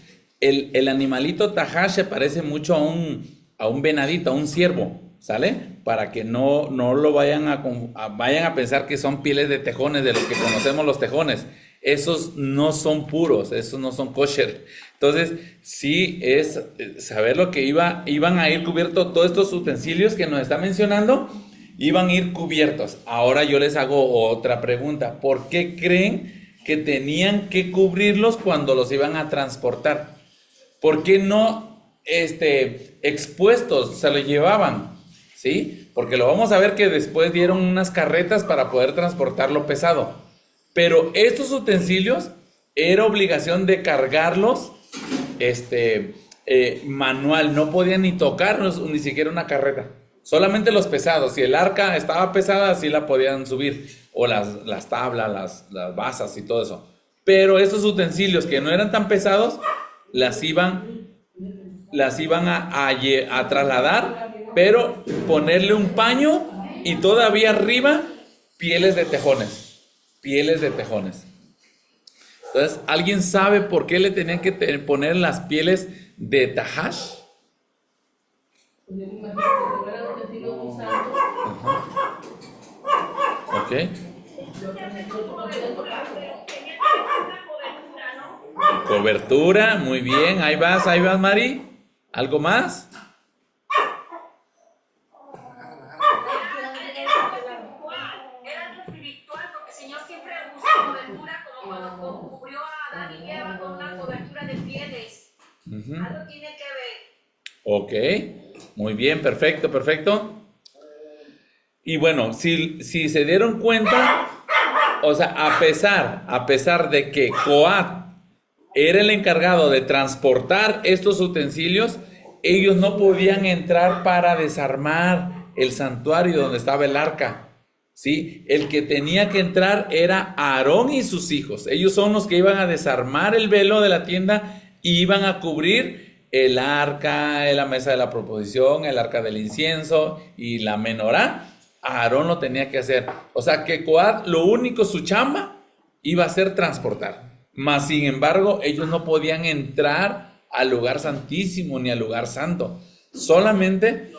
El animalito tahash se parece mucho a un venadito, a un ciervo, ¿sale? Para que no lo vayan a pensar que son pieles de tejones, de los que conocemos los tejones. Esos no son puros, esos no son kosher. Entonces, sí es saber lo que iban a ir cubiertos todos estos utensilios que nos está mencionando, iban a ir cubiertos. Ahora yo les hago otra pregunta. ¿Por qué creen que tenían que cubrirlos cuando los iban a transportar? ¿Por qué no expuestos se lo llevaban? ¿Sí? Porque lo vamos a ver que después dieron unas carretas para poder transportar lo pesado. Pero estos utensilios era obligación de cargarlos manual. No podían ni tocarnos ni siquiera una carreta. Solamente los pesados. Si el arca estaba pesada, sí la podían subir. O las tablas, las basas y todo eso. Pero estos utensilios que no eran tan pesados, las iban a trasladar, pero ponerle un paño y todavía arriba pieles de tejones. Pieles de tejones. Entonces, ¿alguien sabe por qué le tenían que poner las pieles de tahash? Ok. Cobertura, muy bien. Ahí vas, Mari. ¿Algo más? Era espiritual porque el Señor siempre usa cobertura como cuando cubrió a Adán y Eva con una cobertura de pieles. Ujú. Algo tiene que ver. Ok, muy bien, perfecto, perfecto. Y bueno, si se dieron cuenta, o sea, a pesar de que Coat era el encargado de transportar estos utensilios, ellos no podían entrar para desarmar el santuario donde estaba el arca. ¿Sí? El que tenía que entrar era Aarón y sus hijos. Ellos son los que iban a desarmar el velo de la tienda y iban a cubrir el arca, la mesa de la proposición, el arca del incienso y la menorá. Aarón lo tenía que hacer. O sea que Coat, lo único, su chamba iba a ser transportar. Mas, sin embargo, ellos no podían entrar al lugar santísimo ni al lugar santo. Solamente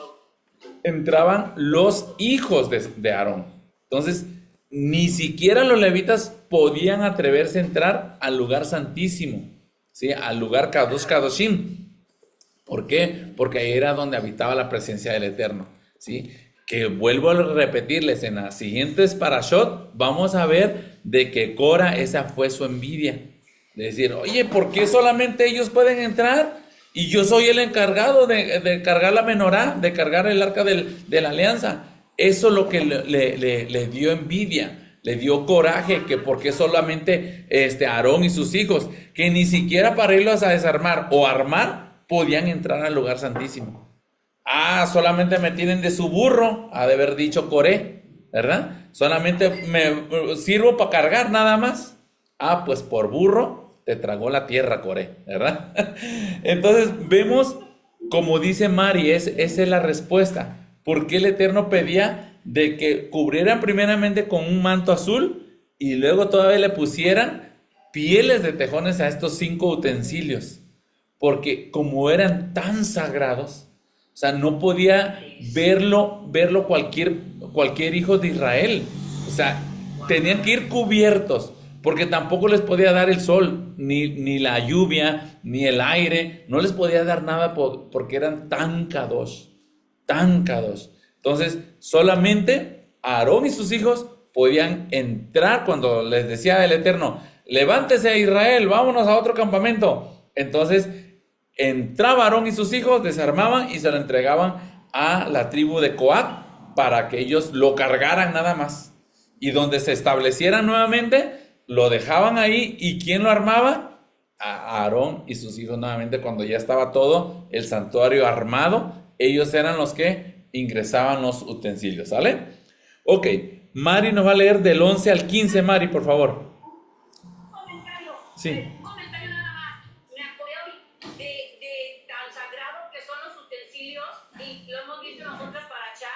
entraban los hijos de Aarón. Entonces, ni siquiera los levitas podían atreverse a entrar al lugar santísimo, ¿sí? Al lugar Kadosh Kadoshim. ¿Por qué? Porque ahí era donde habitaba la presencia del Eterno, ¿sí? Que vuelvo a repetirles, en las siguientes parashot vamos a ver de que Cora, esa fue su envidia. De decir, oye, ¿por qué solamente ellos pueden entrar? Y yo soy el encargado de cargar la menorá, de cargar el arca de la alianza. Eso es lo que le dio envidia, le dio coraje, que porque solamente Aarón y sus hijos, que ni siquiera para irlos a desarmar o armar, podían entrar al lugar santísimo. Ah, solamente me tienen de su burro, ha de haber dicho Coré, ¿verdad? Solamente me sirvo para cargar nada más. Ah, pues por burro te tragó la tierra, Coré, ¿verdad? Entonces vemos, como dice Mari, esa es la respuesta. ¿Por qué el Eterno pedía de que cubrieran primeramente con un manto azul y luego todavía le pusieran pieles de tejones a estos 5 utensilios? Porque como eran tan sagrados, o sea, no podía verlo cualquier hijo de Israel. O sea, tenían que ir cubiertos, porque tampoco les podía dar el sol, ni la lluvia, ni el aire, no les podía dar nada porque eran tan kadosh, tan kadosh. Entonces, solamente Aarón y sus hijos podían entrar cuando les decía el Eterno, levántese Israel, vámonos a otro campamento. Entonces, entraba Aarón y sus hijos, desarmaban y se lo entregaban a la tribu de Coat para que ellos lo cargaran nada más. Y donde se establecieran nuevamente, lo dejaban ahí. ¿Y quién lo armaba? A Aarón y sus hijos nuevamente. Cuando ya estaba todo el santuario armado, ellos eran los que ingresaban los utensilios, ¿sale? Ok, Mari nos va a leer del 11 al 15, Mari, por favor. Un comentario. Sí. Un comentario nada más. Me acordé de tan sagrado que son los utensilios y lo hemos visto nosotros para allá.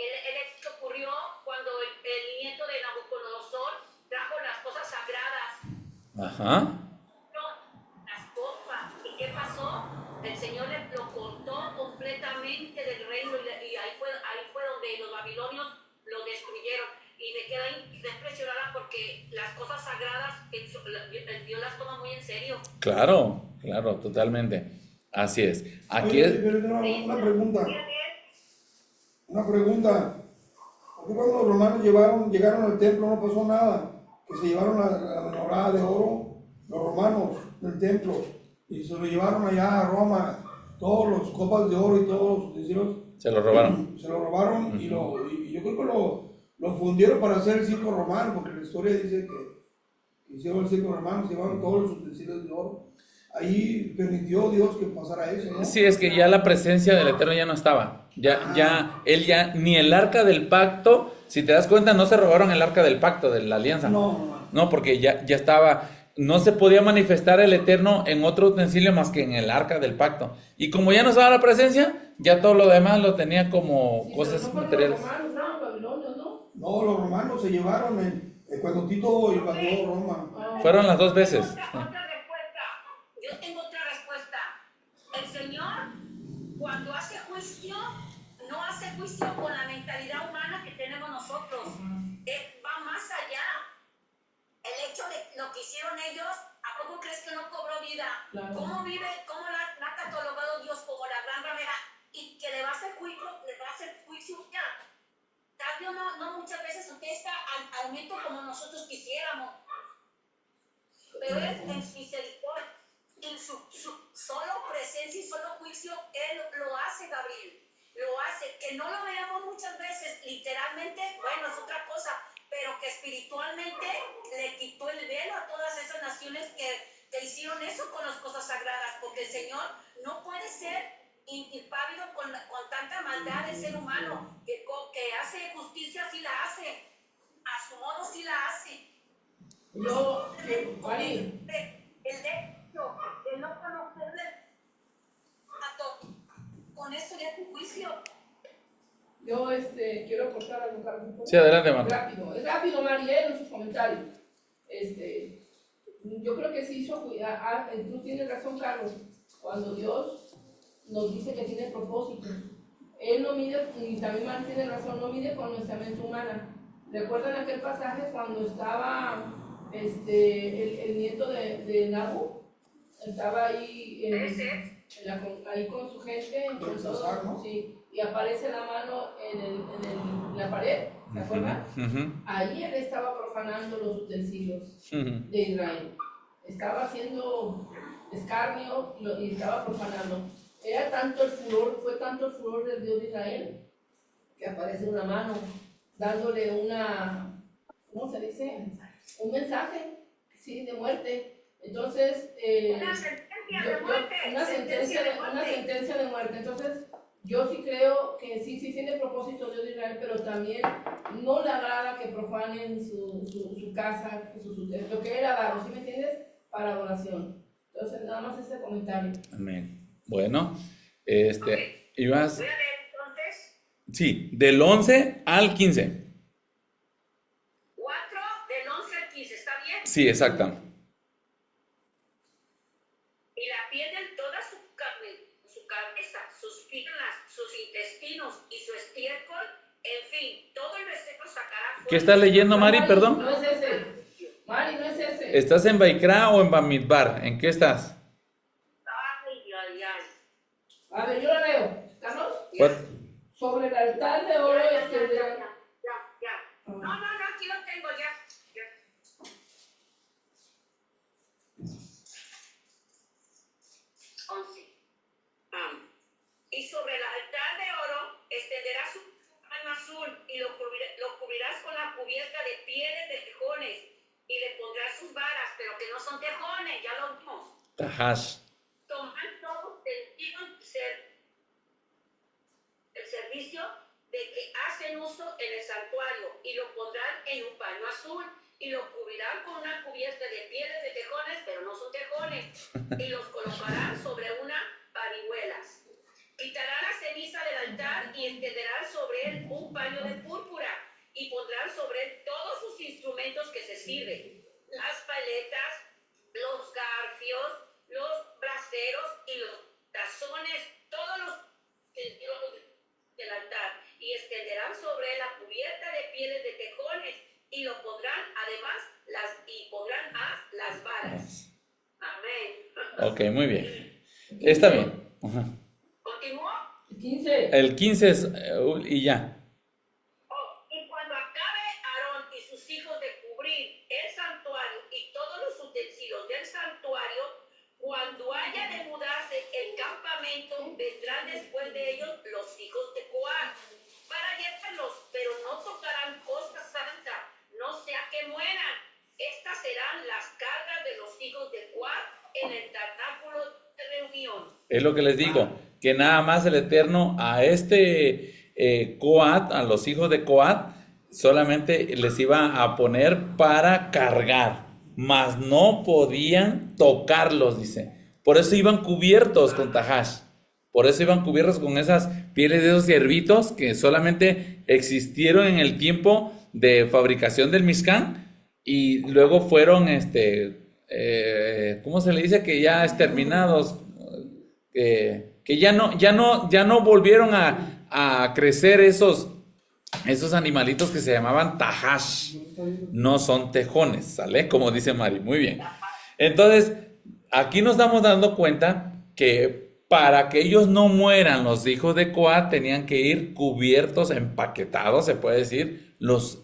El éxito ocurrió cuando el nieto de Nabucodonosor trajo las cosas sagradas. Ajá. Las copas. ¿Y qué pasó? El Señor lo cortó completamente del reino y ahí fue donde los babilonios lo destruyeron. Y me quedé impresionada porque las cosas sagradas Dios las toma muy en serio. Claro, claro, totalmente. Así es. Aquí Oye, es. pero una pregunta. Una pregunta. ¿Por qué cuando los romanos llegaron al templo no pasó nada? Que se llevaron la menorá de oro, los romanos del templo, y se lo llevaron allá a Roma, todos los copas de oro y todos los utensilios. Se lo robaron. Se lo robaron y yo creo que lo fundieron para hacer el circo romano, porque la historia dice que hicieron el circo romano, se llevaron todos los utensilios de oro. Ahí permitió Dios que pasara eso, ¿no? Sí, es que ya la presencia del Eterno ya no estaba. Él ya, ni el arca del pacto, si te das cuenta, no se robaron el arca del pacto, de la alianza. No, porque ya estaba, no se podía manifestar el Eterno en otro utensilio más que en el arca del pacto. Y como ya no estaba la presencia, ya todo lo demás lo tenía como cosas materiales. No, los romanos se llevaron cuando Tito invadió Roma. Fueron las 2 veces. Yo tengo otra respuesta. El Señor, cuando hace juicio, no hace juicio con la mentalidad humana que tenemos nosotros. Él va más allá. El hecho de lo que hicieron ellos, ¿a poco crees que no cobró vida? Claro. ¿Cómo la ha catalogado Dios como la gran ramera? Y que le va a hacer juicio ya. Dios no muchas veces contesta al momento como nosotros quisiéramos. Pero es en misericordia. Y solo presencia y solo juicio, Él lo hace, Gabriel. Lo hace. Que no lo veamos muchas veces, literalmente, bueno, es otra cosa, pero que espiritualmente le quitó el velo a todas esas naciones que hicieron eso con las cosas sagradas, porque el Señor no puede ser impávido con tanta maldad del ser humano, que hace justicia, sí la hace, a su modo sí la hace. Mari, El no conocerle con eso ya tu juicio. yo quiero aportar algo, Carlos. Sí, adelante, Marta. Es rápido, Mari, en sus comentarios. Yo creo que sí hizo, tú tienes razón, Carlos, cuando Dios nos dice que tiene propósitos. Él no mide, y también Mari tiene razón, no mide con nuestra mente humana. ¿Recuerdan aquel pasaje cuando estaba el nieto de Nabu? Estaba ahí, ahí con su gente, con todo, sí, y aparece la mano en la pared, ¿se acuerdan? Ahí él estaba profanando los utensilios de Israel. Estaba haciendo escarnio y estaba profanando. Era tanto el furor, fue tanto el furor del Dios de Israel, que aparece una mano dándole ¿cómo se dice? Un mensaje, sí, de muerte. Entonces, Una sentencia de muerte. Una sentencia de muerte. Entonces, yo sí creo que sí tiene propósito Dios de Israel, pero también no le agrada que profanen su casa, lo que era dado, ¿sí me entiendes? Para adoración. Entonces, nada más ese comentario. Amén. Bueno, ibas... Voy a leer entonces. Sí, del 11 al 15. 4 del 11 al 15, ¿está bien? Sí, exacto. Y la piel de toda su cabeza, sus piernas, sus intestinos y su estiércol, en fin, todo el becerro sacará. ¿Qué estás leyendo, Mari? Perdón. No es ese. Mari, no es ese. ¿Estás en Baikra o en Bamidbar? ¿En qué estás? Ay. A ver, yo lo leo. ¿Carlos? What? Sobre el altar de oro Ya. extenderán. No, aquí lo tengo ya. 11. Y sobre el altar de oro extenderás su paño azul y lo cubrirás con la cubierta de pieles de tejones y le pondrás sus varas, pero que no son tejones, ya lo vimos. Tahash. Tomad todos el servicio de que hacen uso en el santuario y lo pondrán en un paño azul y lo cubrirán con una cubierta de pieles de tejones, pero no son tejones, y los colocarán sobre unas parihuelas. Quitarán la ceniza del altar y extenderán sobre él un paño de púrpura y pondrán sobre él todos sus instrumentos que se sirven, las paletas, los garfios, los braseros y los tazones, todos los del altar, y extenderán sobre él la cubierta de pieles de tejones y lo pondrán además las varas. Amén. Ok, muy bien. Está bien. Ajá. ¿Continúo? 15. El 15 es, y ya. Y cuando acabe Aarón y sus hijos de cubrir el santuario y todos los utensilios del santuario, cuando haya de mudarse el campamento, vendrán después de ellos los hijos de Coat para llevarlos, pero no tocarán cosa santa, no sea que mueran. Estas serán las cargas de los hijos de Coat en el tabernáculo de reunión. Es lo que les digo, que nada más el Eterno a Coat, a los hijos de Coat, solamente les iba a poner para cargar, mas no podían tocarlos, dice. Por eso iban cubiertos con tahash. Por eso iban cubiertos con esas pieles de esos ciervitos que solamente existieron en el tiempo de fabricación del Mishkan y luego fueron, ¿cómo se le dice? Que ya exterminados, que ya no volvieron a crecer esos animalitos que se llamaban tahash. No son tejones, ¿sale? Como dice Mari, muy bien. Entonces, aquí nos estamos dando cuenta que para que ellos no mueran, los hijos de Coat tenían que ir cubiertos, empaquetados, se puede decir,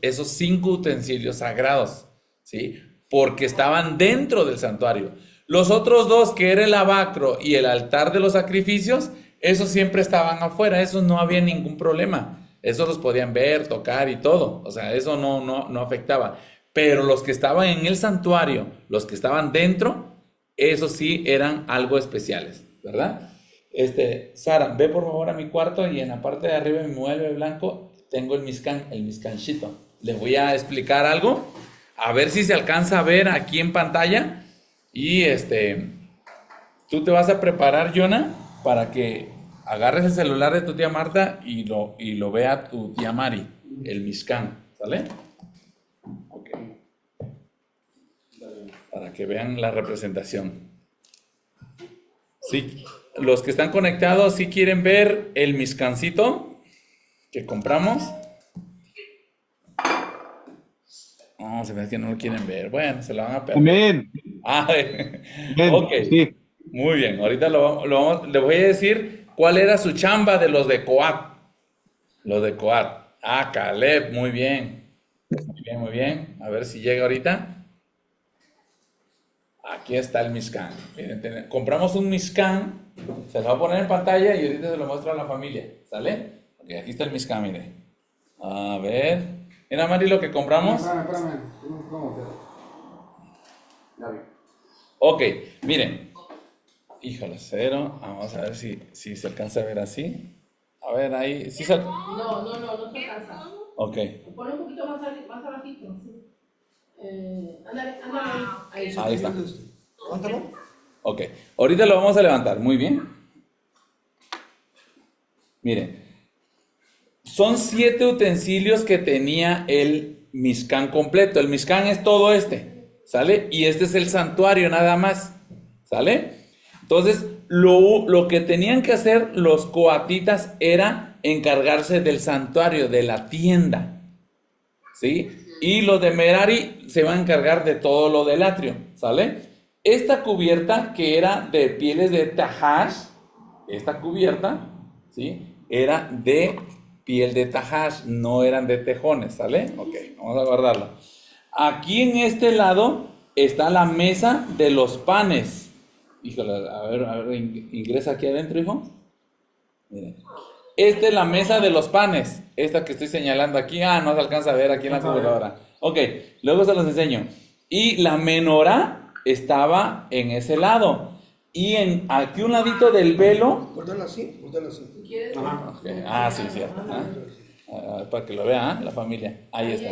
esos 5 utensilios sagrados, ¿sí? Porque estaban dentro del santuario. Los otros dos, que era el lavacro y el altar de los sacrificios, esos siempre estaban afuera, esos no había ningún problema. Esos los podían ver, tocar y todo. O sea, eso no afectaba. Pero los que estaban en el santuario, los que estaban dentro, esos sí eran algo especiales, ¿verdad? Sara, ve por favor a mi cuarto y en la parte de arriba de mi mueble blanco tengo el miscanchito. Les voy a explicar algo, a ver si se alcanza a ver aquí en pantalla. Y tú te vas a preparar, Jonah, para que agarres el celular de tu tía Marta y lo vea tu tía Mari, el miscán, ¿sale? Ok. Para que vean la representación. Sí, los que están conectados, si quieren ver el miscancito que compramos. No, se ve que no lo quieren ver. Bueno, se lo van a perder. Amén. Ah, Amén. ok. Sí. Muy bien. Ahorita le voy a decir cuál era su chamba de los de Coat. Los de Coat. Ah, Caleb, muy bien. Muy bien, muy bien. A ver si llega ahorita. Aquí está el Mishkan. Miren, compramos un Mishkan. Se lo va a poner en pantalla y ahorita se lo muestro a la familia. ¿Sale? Ok, aquí está el Mishkan, mire. A ver. Mira, Mari, lo que compramos. Espérame. Ok, miren. Híjole, cero. Vamos a ver si se alcanza a ver así. A ver, ahí. ¿Sí se... No se alcanza. Ok. Pon un poquito más abajito. Sí. Ándale. Ahí está. Ok, ahorita lo vamos a levantar. Muy bien. Miren. Son 7 utensilios que tenía el Mishkan completo. El Mishkan es todo ¿sale? Y este es el santuario nada más, ¿sale? Entonces, lo que tenían que hacer los coatitas era encargarse del santuario, de la tienda, ¿sí? Y los de Merari se van a encargar de todo lo del atrio, ¿sale? Esta cubierta que era de pieles de tahash, esta cubierta, ¿sí? Era de piel de tahash, no eran de tejones, ¿sale? Ok, vamos a guardarlo. Aquí en este lado está la mesa de los panes. Híjole, a ver, ingresa aquí adentro, hijo. Miren. Esta es la mesa de los panes. Esta que estoy señalando aquí. No se alcanza a ver aquí en la computadora. Ok, luego se los enseño. Y la menorá estaba en ese lado. Y aquí un ladito del velo. Guárdala así. Ajá, okay. Sí, cierto. Para que lo vea, la familia. Ahí está.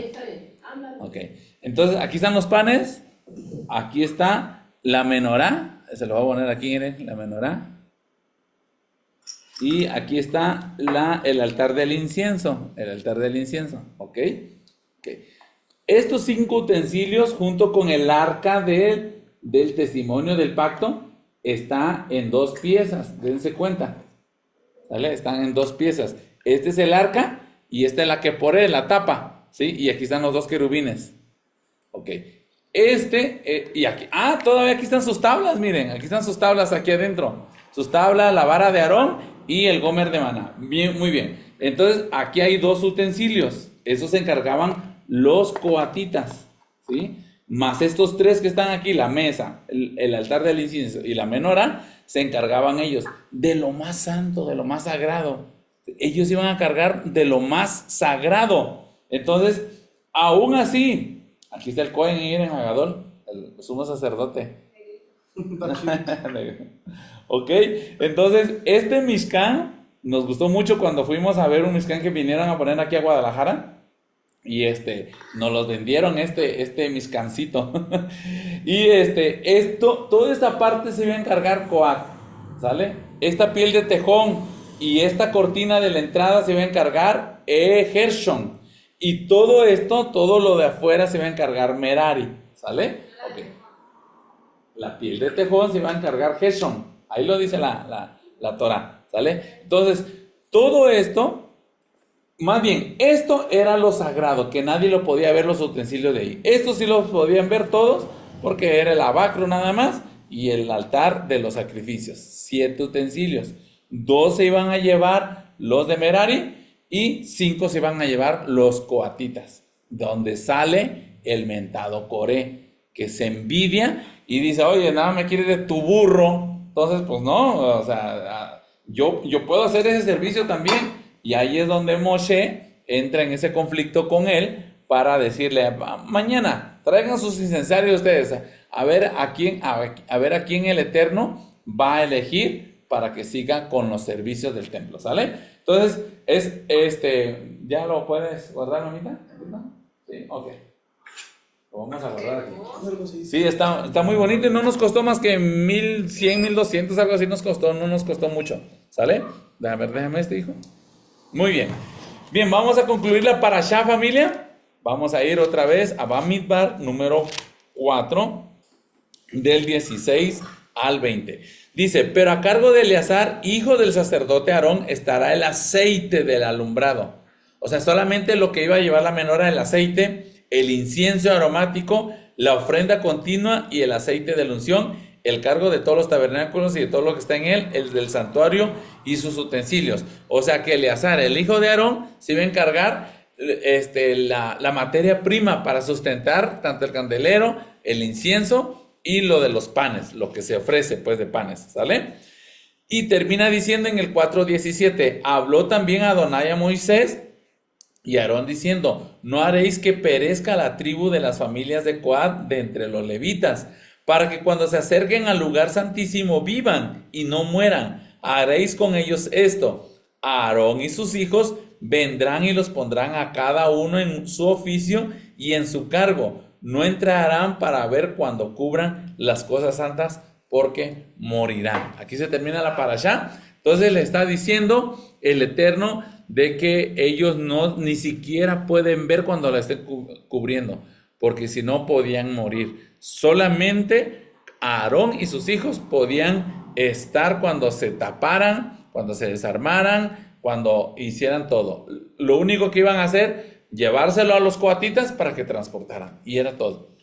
Ok, entonces aquí están los panes. Aquí está la menorá. Se lo voy a poner aquí, miren, la menorá. Y aquí está el altar del incienso. El altar del incienso. Ok. Estos 5 utensilios, junto con el arca del testimonio del pacto, está en 2 piezas. Dense cuenta. ¿Vale? Están en 2 piezas. Este es el arca y esta es la que pone la tapa. ¿Sí? Y aquí están los 2 querubines. Ok. Y aquí. Todavía aquí están sus tablas, miren. Aquí están sus tablas aquí adentro. Sus tablas, la vara de Aarón y el gomer de maná. Bien, muy bien. Entonces, aquí hay 2 utensilios. Esos se encargaban los coatitas. ¿Sí? Más estos 3 que están aquí, la mesa, el altar del incienso y la menorá, se encargaban ellos de lo más santo, de lo más sagrado. Ellos iban a cargar de lo más sagrado. Entonces, aún así, aquí está el Cohen Iren Hagadol, el sumo sacerdote. Ok, entonces este Mishkan nos gustó mucho cuando fuimos a ver un Mishkan que vinieron a poner aquí a Guadalajara. Y nos los vendieron este Mishkancito. Y toda esta parte se iba a encargar Coat, ¿sale? Esta piel de tejón y esta cortina de la entrada se iba a encargar Gershon. Y todo esto, todo lo de afuera se iba a encargar Merari, ¿sale? Okay. La piel de tejón se iba a encargar Gershon. Ahí lo dice la Torah, ¿sale? Entonces, todo esto, más bien, esto era lo sagrado, que nadie lo podía ver, los utensilios de ahí. Esto sí los podían ver todos, porque era el abacro nada más y el altar de los sacrificios. 7 utensilios. 2 se iban a llevar los de Merari y 5 se iban a llevar los coatitas, donde sale el mentado Coré, que se envidia y dice, oye, nada me quiere de tu burro, entonces pues no, o sea, yo puedo hacer ese servicio también. Y ahí es donde Moshe entra en ese conflicto con él para decirle, mañana traigan sus incensarios ustedes, a ver a quién el Eterno va a elegir para que siga con los servicios del templo, ¿sale? Entonces, ¿ya lo puedes guardar, mamita? Sí, ok. Lo vamos a guardar aquí. Sí, está muy bonito y no nos costó más que 1,100, 1,200, algo así nos costó, no nos costó mucho, ¿sale? A ver, déjame hijo. Muy bien. Bien, vamos a concluir la parashá, familia. Vamos a ir otra vez a Bamidbar número 4, del 16 al 20. Dice, pero a cargo de Eleazar, hijo del sacerdote Aarón, estará el aceite del alumbrado. O sea, solamente lo que iba a llevar la menora, el aceite, el incienso aromático, la ofrenda continua y el aceite de la unción, el cargo de todos los tabernáculos y de todo lo que está en él, el del santuario y sus utensilios. O sea que Eleazar, el hijo de Aarón, se iba a encargar la materia prima para sustentar tanto el candelero, el incienso y lo de los panes, lo que se ofrece pues de panes, ¿sale? Y termina diciendo en el 4:17, habló también Adonai a Moisés y a Aarón diciendo, no haréis que perezca la tribu de las familias de Coat de entre los levitas, para que cuando se acerquen al lugar santísimo vivan y no mueran. Haréis con ellos esto, Aarón y sus hijos vendrán y los pondrán a cada uno en su oficio y en su cargo. No entrarán para ver cuando cubran las cosas santas, porque morirán. Aquí se termina la parashá. Entonces le está diciendo el Eterno de que ellos ni siquiera pueden ver cuando la estén cubriendo, porque si no podían morir. Solamente Aarón y sus hijos podían estar cuando se taparan, cuando se desarmaran, cuando hicieran todo. Lo único que iban a hacer, llevárselo a los coatitas para que transportaran. Y era todo.